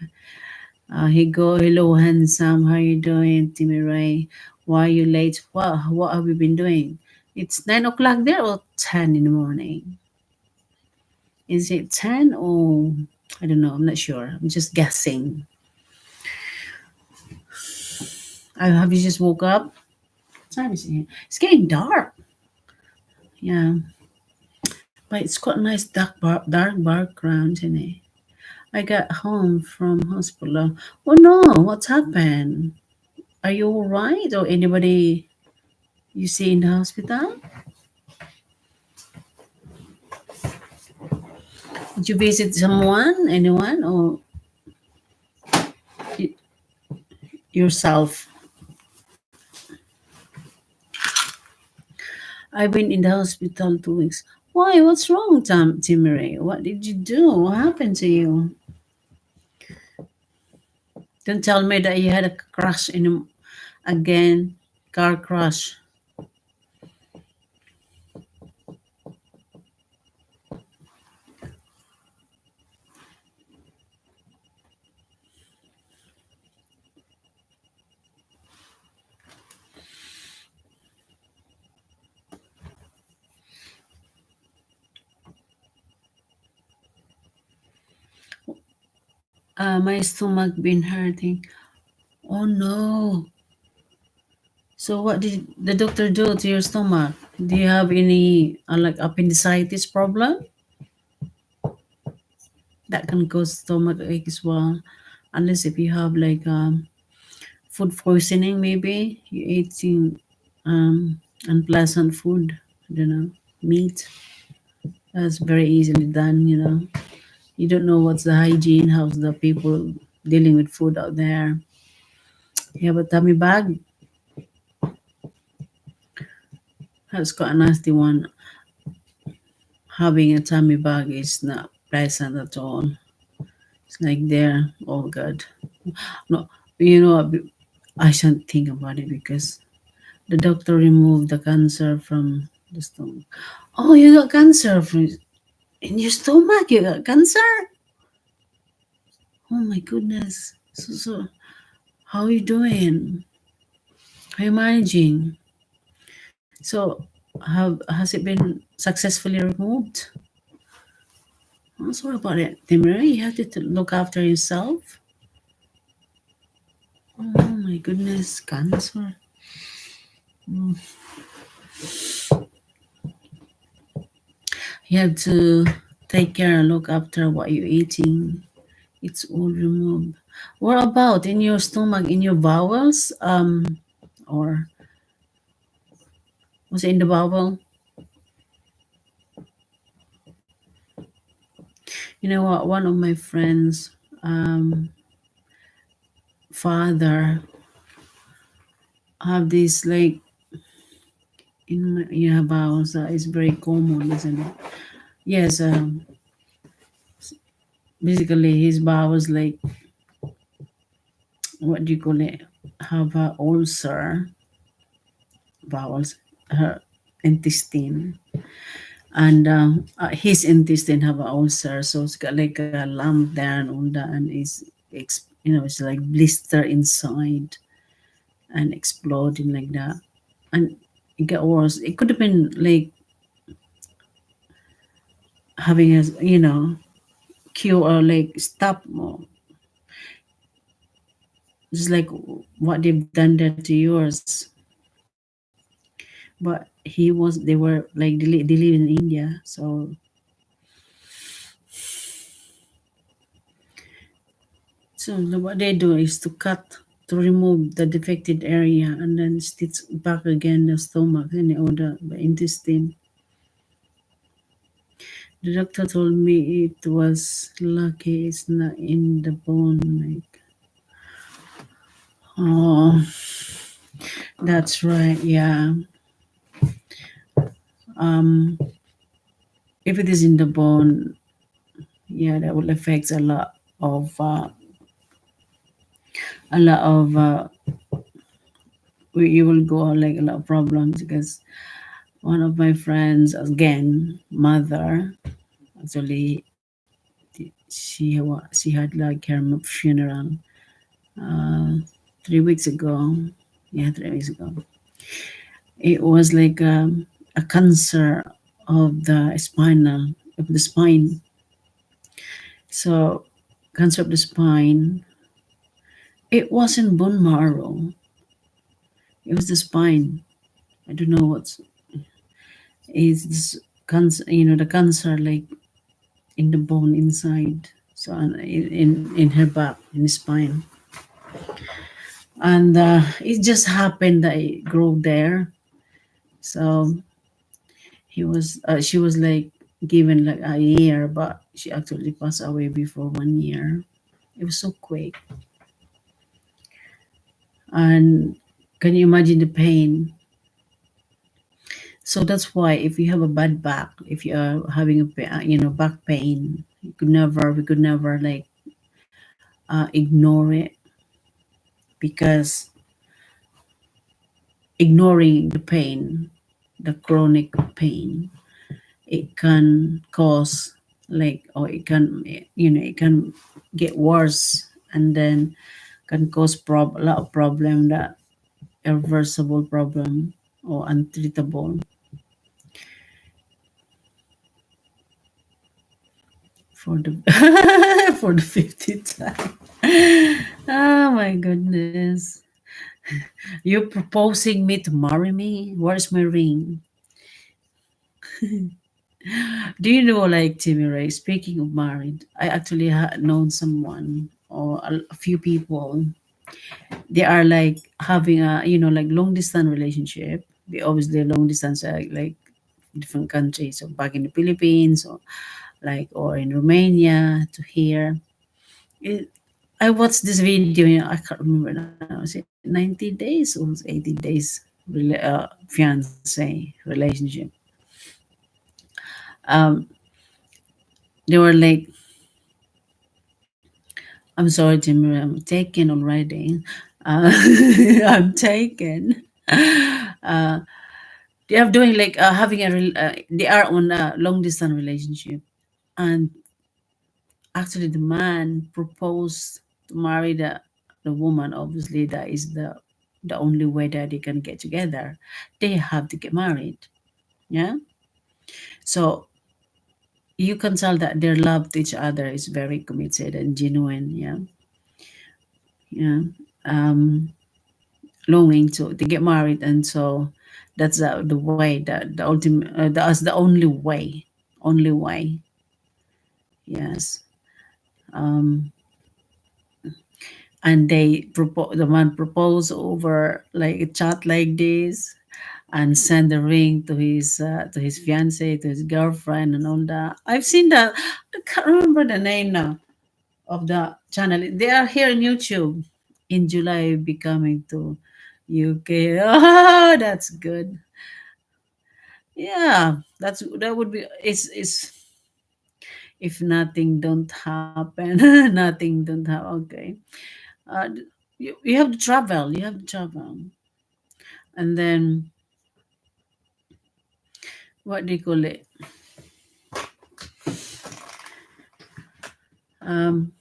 Speaker 1: Hello, handsome. How you doing, Timiray? Why are you late? What have you been doing? It's 9 o'clock there or 10 in the morning. Is it 10 or I don't know? I'm not sure. I'm just guessing. Have you just woke up? What time is it? It's getting dark. Yeah, but it's quite nice dark background, isn't it? I got home from hospital. Oh no, what's happened? Are you alright or anybody you see in the hospital? Did you visit someone, anyone, or y- yourself? I've been in the hospital 2 weeks. Why? What's wrong, Timmy? What did you do? What happened to you? Don't tell me that you had a crash again, car crash. My stomach been hurting. Oh no. So what did the doctor do to your stomach? Do you have any like appendicitis problem? That can cause stomach ache as well. Unless if you have like food poisoning, maybe you eating unpleasant food. I don't know, meat. That's very easily done. You don't know what's the hygiene, how's the people dealing with food out there. You have a tummy bag. That's quite a nasty one. Having a tummy bag is not pleasant at all. It's like there, oh God. No, I shouldn't think about it because the doctor removed the cancer from the stomach. Oh, you got cancer in your stomach? You got cancer? Oh my goodness. So how are you doing? How are you managing? So, has it been successfully removed? I'm sorry about it, Timur. You have to look after yourself. Oh my goodness, cancer. Mm. You have to take care and look after what you're eating. It's all removed. What about in your stomach, in your bowels? Or was it in the bowel? You know what? One of my friends, father, have this like in your bowels. It's very common, isn't it? Yes. Basically, his bowels like what do you call it? Have a ulcer. Bowels, her intestine, and his intestine have a ulcer, so it's got like a lump there and all that, and it's like blister inside and exploding like that, and it got worse. It could have been like having a cure or like stop, or just like what they've done there to yours. But they were like they live in India, so what they do is to remove the defected area and then stitch back again the stomach and all the intestine. The doctor told me it was lucky it's not in the bone. Like, oh, that's right. Yeah. Um, if it is in the bone, yeah, that will affect of a lot of you will go like a lot of problems because one of my friends again mother actually she had like her funeral uh 3 weeks ago. Yeah, 3 weeks ago. It was like a cancer of the spine. So cancer of the spine. It wasn't bone marrow. It was the spine. I don't know what's is this cancer. You know the cancer like in the bone inside. So in her back in the spine, and it just happened that it grew there. So she was like given like a year, but she actually passed away before 1 year. It was so quick. And can you imagine the pain? So that's why if you have a bad back, if you are having back pain, we could never like ignore it, because ignoring the pain, the chronic pain, it can cause like, or it can, it can get worse, and then can cause a lot of problem, that irreversible problem or untreatable for the for the 50th time. Oh my goodness. You proposing me to marry me? Where's my ring? Do you know, like Timmy Ray, speaking of married, I actually known someone or a few people. They are like having a, like long distance relationship. They obviously long distance, like different countries, so back in the Philippines, or like, or in Romania to here. It, I watched this video. I can't remember now. Is it 90 days or 80 days? Fiance relationship. Um, they were like, I'm sorry, Jimmy, I'm taken already. Uh, I'm taken. Uh, they are doing like they are on a long distance relationship, and actually the man proposed to marry the woman. Obviously, that is the only way that they can get together. They have to get married. Yeah. So you can tell that their love to each other is very committed and genuine. Yeah. Yeah. Um, longing to get married, and so that's the way, that the ultimate, that's the only way. Yes. um and the man proposed over like a chat like this, and send the ring to his fiance, to his girlfriend, and all that. I've seen that. I can't remember the name now of the channel. They are here in YouTube. In July, be coming to UK. Oh, that's good. Yeah, that would be, it's if nothing don't happen, nothing don't happen. Okay. You have to travel. You have to travel, and then what do you call it? Um,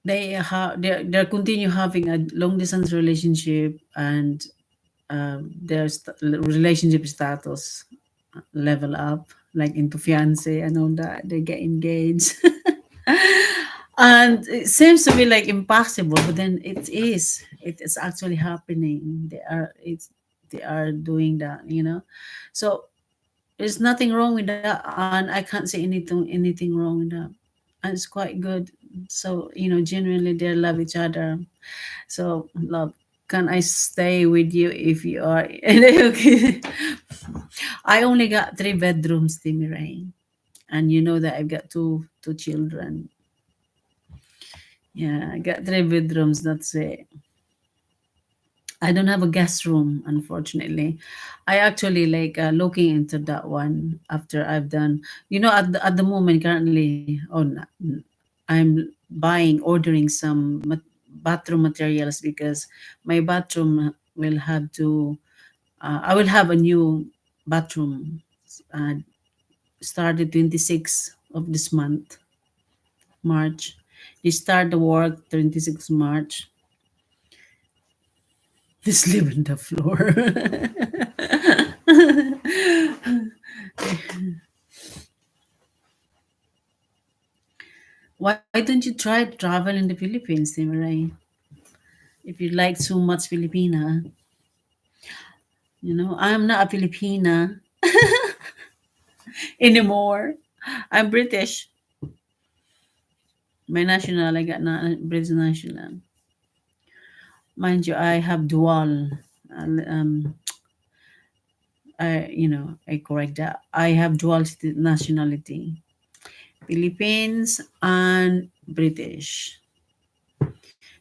Speaker 1: they continue having a long distance relationship, and their relationship status level up, like into fiance and all that. They get engaged. And it seems to be like impossible, but then it is actually happening. They are doing that, so there's nothing wrong with that, and I can't say anything wrong with that, and it's quite good. So genuinely they love each other. So love Can I stay with you if you are? Okay. I only got 3 bedrooms, Timmy Rain, and you know that I've got two children. Yeah, I got 3 bedrooms. That's it. I don't have a guest room, unfortunately. I actually like looking into that one after I've done. At the moment currently, I'm buying, ordering some bathroom materials because my bathroom will have to. I will have a new bathroom. Uh, Started 26th of this month, March. They start the work 26 March. Just live on the floor. Why don't you try to travel in the Philippines, Timaray? If you like so much Filipina, I'm not a Filipina anymore. I'm British. My national, I got British national. Mind you, I have dual. Um, I correct that. I have dual nationality, Philippines and British.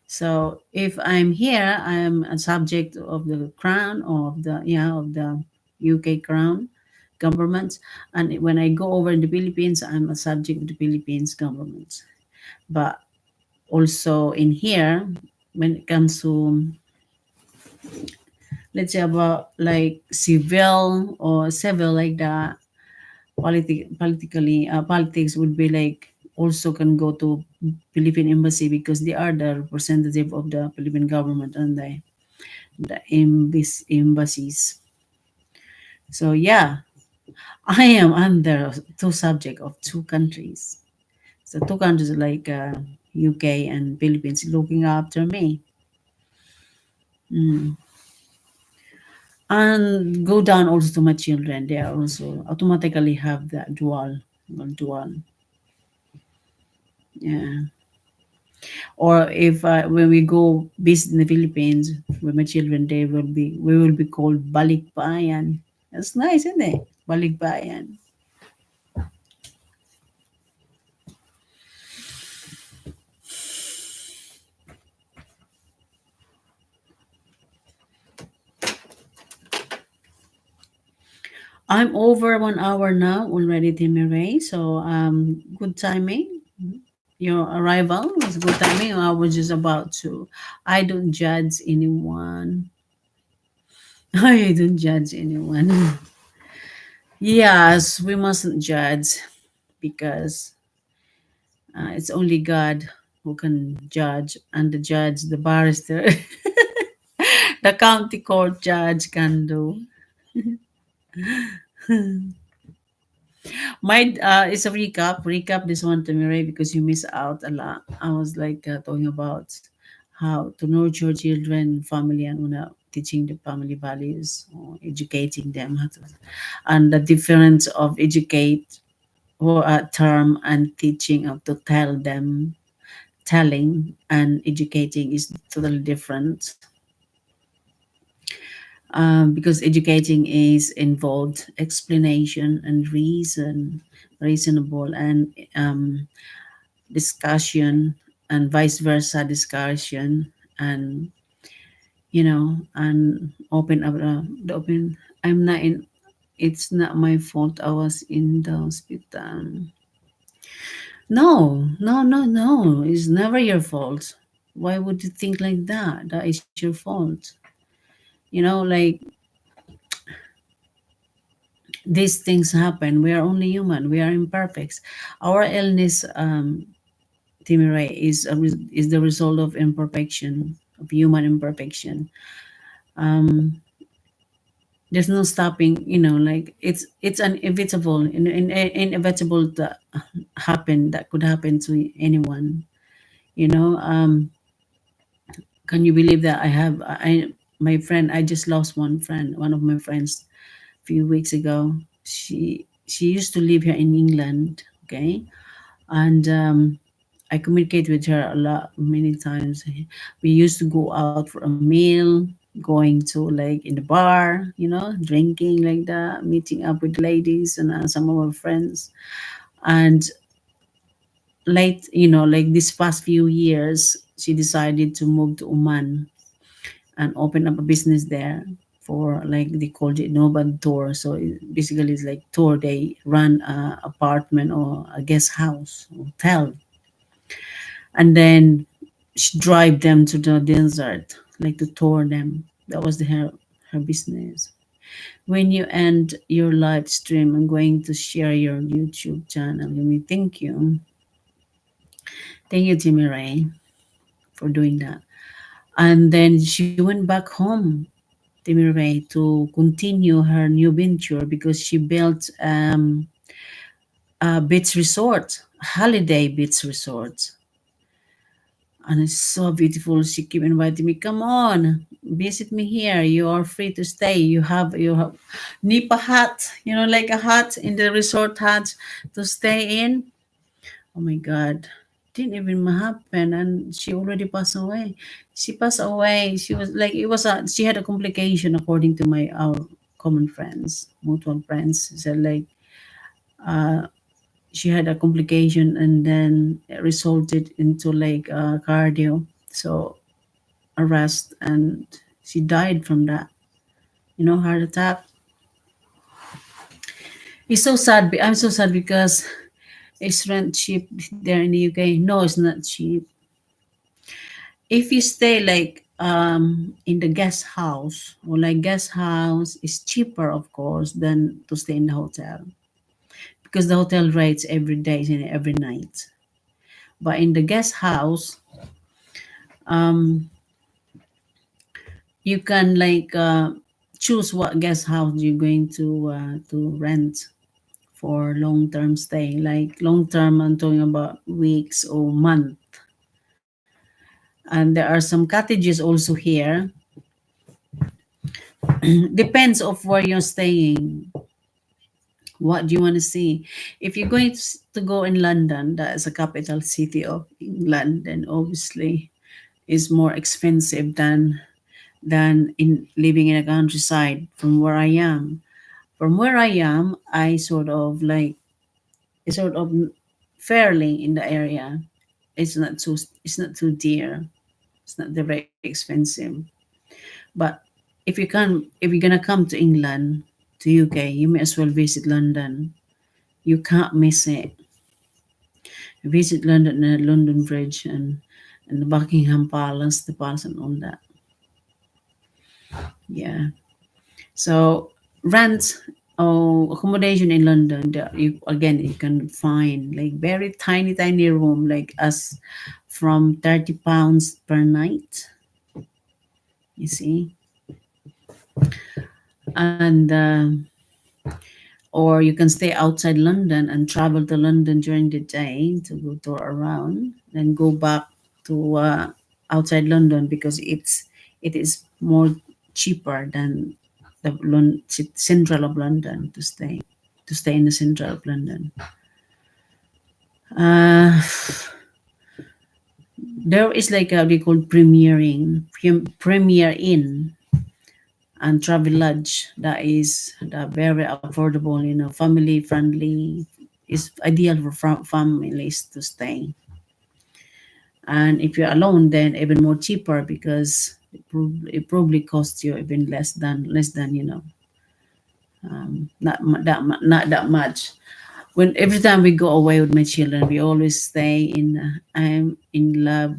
Speaker 1: So if I'm here, I'm a subject of the crown of the UK crown government, and when I go over in the Philippines, I'm a subject of the Philippines government. But also in here, when it comes to, let's say, about like civil like that, politics would be like, also can go to Philippine embassy because they are the representative of the Philippine government and the embassies. So yeah, I am under two subject of two countries. So two countries like UK and Philippines looking after me. Mm. And go down also to my children. They are also automatically have that dual. Yeah. Or if when we go visit in the Philippines with my children, we will be called balikbayan. That's nice, isn't it? Balikbayan. I'm over 1 hour now already, Timmy. So good timing. Your arrival was good timing. I was just about to. I don't judge anyone. I don't judge anyone. Yes, we mustn't judge because it's only God who can judge, and the judge, the barrister, the county court judge can do. My It's a recap this one to me, Ray, because you miss out a lot. I was like talking about how to nurture children, family, and teaching the family values, or educating them how to, and the difference of educate or term and teaching, of to tell them, telling and educating is totally different. Because educating is involved explanation and reasonable, and um, discussion, and vice versa discussion, and and open up the open. I'm not in. It's not my fault. I was in the hospital. No, no, no, no. It's never your fault. Why would you think like that? That is your fault. Like, these things happen. We are only human. We are imperfect. Our illness, Timmy Ray, is the result of imperfection, of human imperfection. Um, there's no stopping. Like, it's inevitable, inevitable that that could happen to anyone. You know. Can you believe that my friend? I just lost one of my friends, a few weeks ago. She used to live here in England. Okay, and I communicate with her a lot, many times. We used to go out for a meal, going to like in the bar, drinking like that, meeting up with ladies and some of our friends. And late, like this past few years, she decided to move to Oman and open up a business there for like they called it Noban Tour. So basically, it's like tour. They run a apartment or a guest house, hotel, and then she drive them to the desert, like to tour them. That was her business. When you end your live stream, I'm going to share your YouTube channel. Let me thank you, Timmy Ray, for doing that. And then she went back home, Timmy Ray, to continue her new venture because she built a beach resort, holiday beach resort, and it's so beautiful. She keep inviting me, come on, visit me here, you are free to stay. You have nipa hut, like a hut in the resort hut to stay in. Oh my god, didn't even happen, and she already passed away. She passed away. She was like, she had a complication, according to my our common friends, mutual friends. Said like, uh she had a complication, and then it resulted into like cardio, so arrest, and she died from that, heart attack. It's so sad. I'm so sad because it's rent cheap there in the UK. No, it's not cheap. If you stay like in the guest house, or like guest house is cheaper, of course, than to stay in the hotel, because the hotel rates every day and every night. But in the guest house, um, you can like choose what guest house you're going to rent for long term stay. Like long term, I'm talking about weeks or month. And there are some cottages also here. Depends of where you're staying. What do you want to see? If you're going to go in London, that is a capital city of England, then obviously is more expensive than in living in a countryside. From where I am, I sort of fairly in the area. It's not too dear. It's not very expensive. But if you're gonna come to England, to UK, you may as well visit London. You can't miss it. Visit London, London Bridge, and the Buckingham Palace, the palace, and all that. Yeah. So rent or accommodation in London, you can find like very tiny tiny room, like as from £30 per night. You see, and or you can stay outside London and travel to London during the day to go tour around, then go back to outside London, because it is more cheaper than the central of London to stay in the central of London. Uh, there is like a they call Premier Inn and Travel Lodge, that is very affordable, family friendly, is ideal for families to stay. And if you're alone, then even more cheaper, because it probably costs you even less than not that much. When every time we go away with my children, we always stay in. I'm in love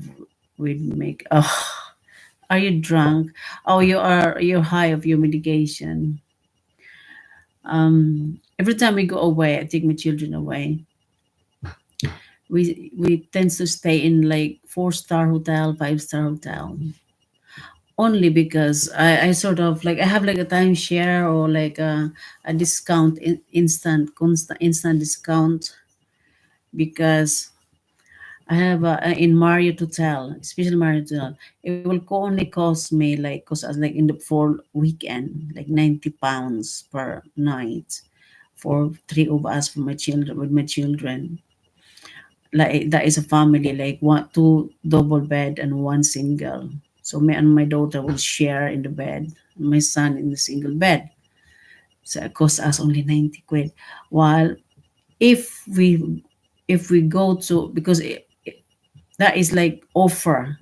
Speaker 1: with make. Oh, are you drunk? Oh, you're high of your medication. Every time we go away, I take my children away. We tend to stay in like 4-star hotel, 5-star hotel, only because I sort of like I have like a timeshare, or like a discount, instant discount, because I have in Marriott Hotel, especially Marriott Hotel. It will only cost me like, cause I was like in the for weekend, like £90 per night for three of us, for my children with my children. like that is a family, like one two double bed and one single. So me and my daughter will share in the bed, my son in the single bed. So it costs us only 90 quid. While if we if we go to, because that is like offer,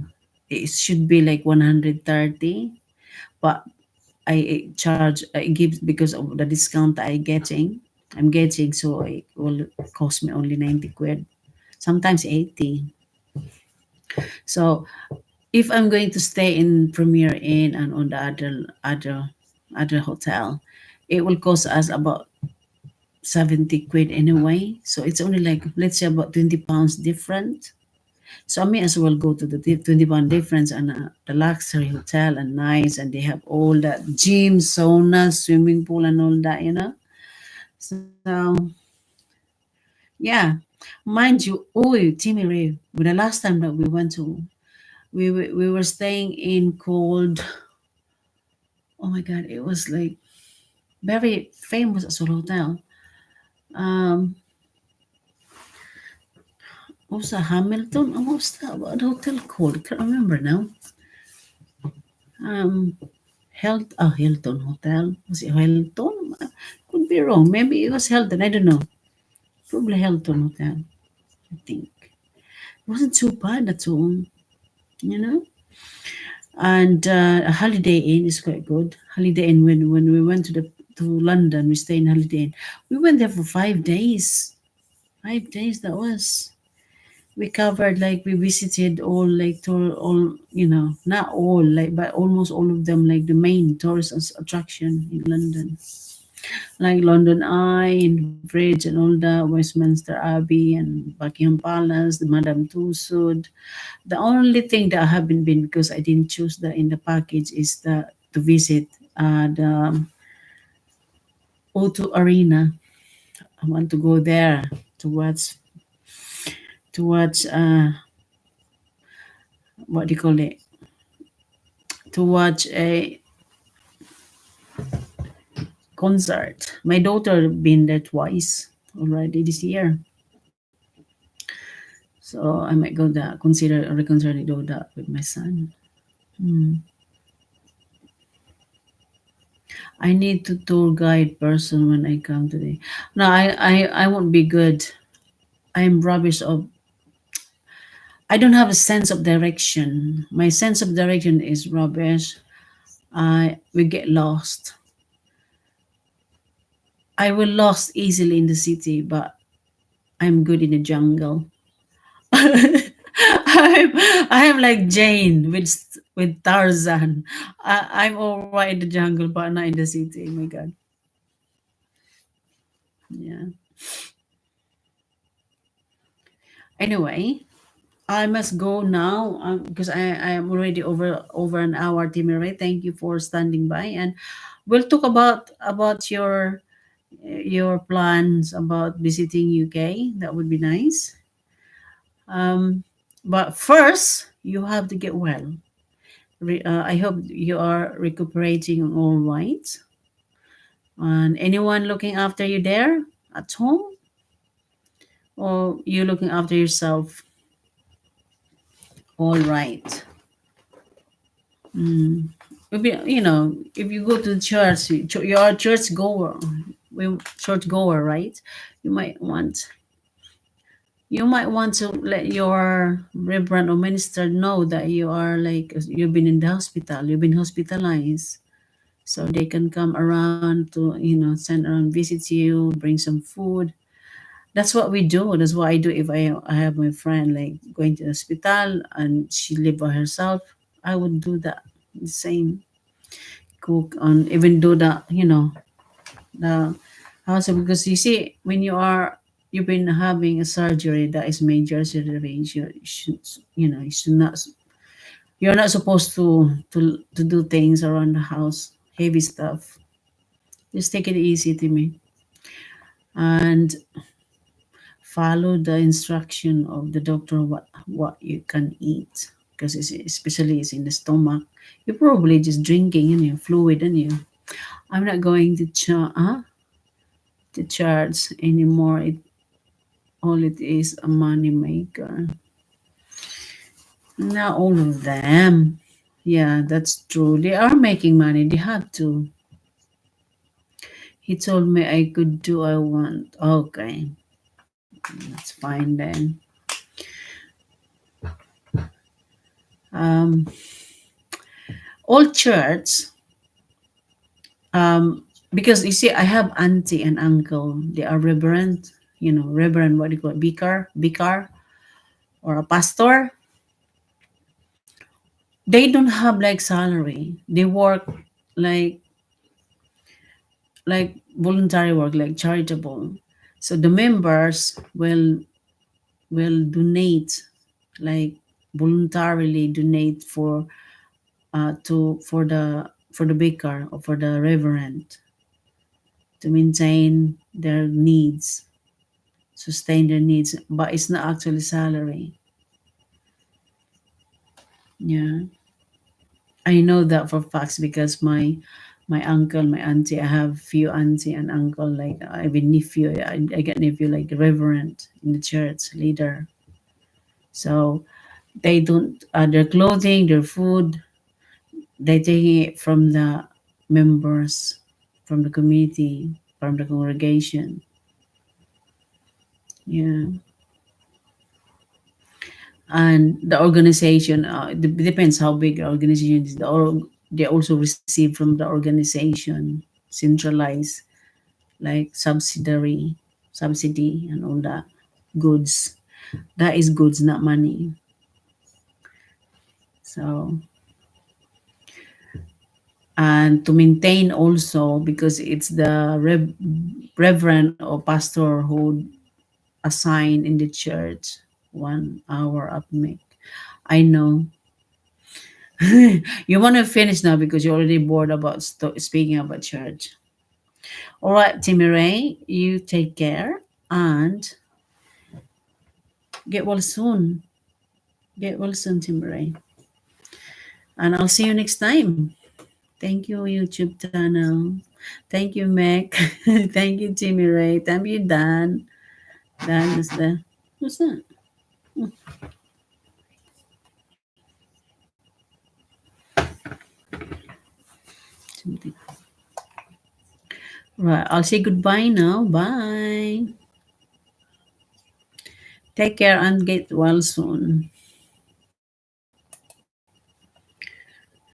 Speaker 1: it should be like 130, but I charge, I give because of the discount that I'm getting, so it will cost me only 90 quid, sometimes 80. So if I'm going to stay in Premier Inn and on the other hotel, it will cost us about 70 quid anyway. So it's only like, let's say, about 20 pounds different. So I may as well go to the 21 difference and the luxury hotel and nice, and they have all that gym, sauna, swimming pool, and all that, you know. So yeah, mind you, oh, Timmy Ray, with the last time that we went to, we were staying in called, oh my god, it was like very famous as a hotel. Um, what was that, Hamilton? What was that? What hotel called? Can't remember now. Um, Hilton Hotel. Was it Hilton? Could be wrong. Maybe it was Hilton. I don't know. Probably Hilton Hotel. I think it wasn't too bad at all. You know. And Holiday Inn is quite good. Holiday Inn, when we went to London, we stayed in Holiday Inn. We went there for 5 days. 5 days that was. We covered, like, we visited all, like, tour, all, you know, not all, like, but almost all of them, like the main tourist attraction in London, like London Eye and Bridge and all that, Westminster Abbey and Buckingham Palace, the Madame Tussauds. The only thing that I haven't been, because I didn't choose that in the package, is the to visit the O2 Arena. I want to go there to watch what do you call it, to watch a concert. My daughter been there twice already this year, so I might go there, consider reconsider do that with my son. Hmm. I need to tour guide person when I come today. No, I won't be good. I'm rubbish of. I don't have a sense of direction. My sense of direction is rubbish. I we get lost. I will lost easily in the city, but I'm good in the jungle. I'm like Jane with Tarzan. I'm all right in the jungle, but not in the city. Oh my God. Yeah. Anyway, I must go now because I am already over an hour, Timmy. Thank you for standing by, and we'll talk about your plans about visiting UK. That would be nice. Um, but first, you have to get well. I hope you are recuperating all right. And anyone looking after you there at home, or you looking after yourself? All right. Mm. If you go to the church, you're a church goer, church goer, right? You might want you might want to let your reverend or minister know that you are, like, you've been in the hospital, you've been hospitalized, so they can come around to, send around, visit you, bring some food. That's what we do. That's what I do. If I have my friend, like, going to the hospital and she live by herself, I would do that the same. Cook on, even do the house, because you see, when you've been having a surgery that is major surgery, you should not, you're not supposed to do things around the house, heavy stuff. Just take it easy to me, and follow the instruction of the doctor, what you can eat, because especially it's in the stomach. You're probably just drinking and fluid, and I'm not going to charge anymore. all it is a money maker. Not all of them. Yeah, that's true. They are making money. They have to. He told me I could do I want. Okay, that's fine then. Um, all church. Because you see, I have auntie and uncle. They are reverend. You know, reverend. What do you call it? Vicar, or a pastor. They don't have like salary. They work like voluntary work, like charitable. So the members will donate, like voluntarily donate for the baker or for the reverend to maintain their needs, sustain their needs, but it's not actually salary. Yeah, I know that for facts because my uncle, my auntie, I have few auntie and uncle, like I have a nephew, I get nephew like reverend in the church leader. So they don't their clothing, their food, they take it from the members, from the community, from the congregation. Yeah, and the organization depends how big the organization is. They also receive from the organization centralized, like subsidy and all that goods. That is goods, not money. So, and to maintain also, because it's the reverend or pastor who assign in the church 1 hour up make. I know. You want to finish now because you're already bored about speaking about church. All right, Timmy Ray, you take care and get well soon. Get well soon, Timmy Ray. And I'll see you next time. Thank you, YouTube channel. Thank you, Mac. Thank you, Timmy Ray. Thank you, Dan. Dan is the. Who's that? Oh, something. Right, I'll say goodbye now. Bye. Take care and get well soon.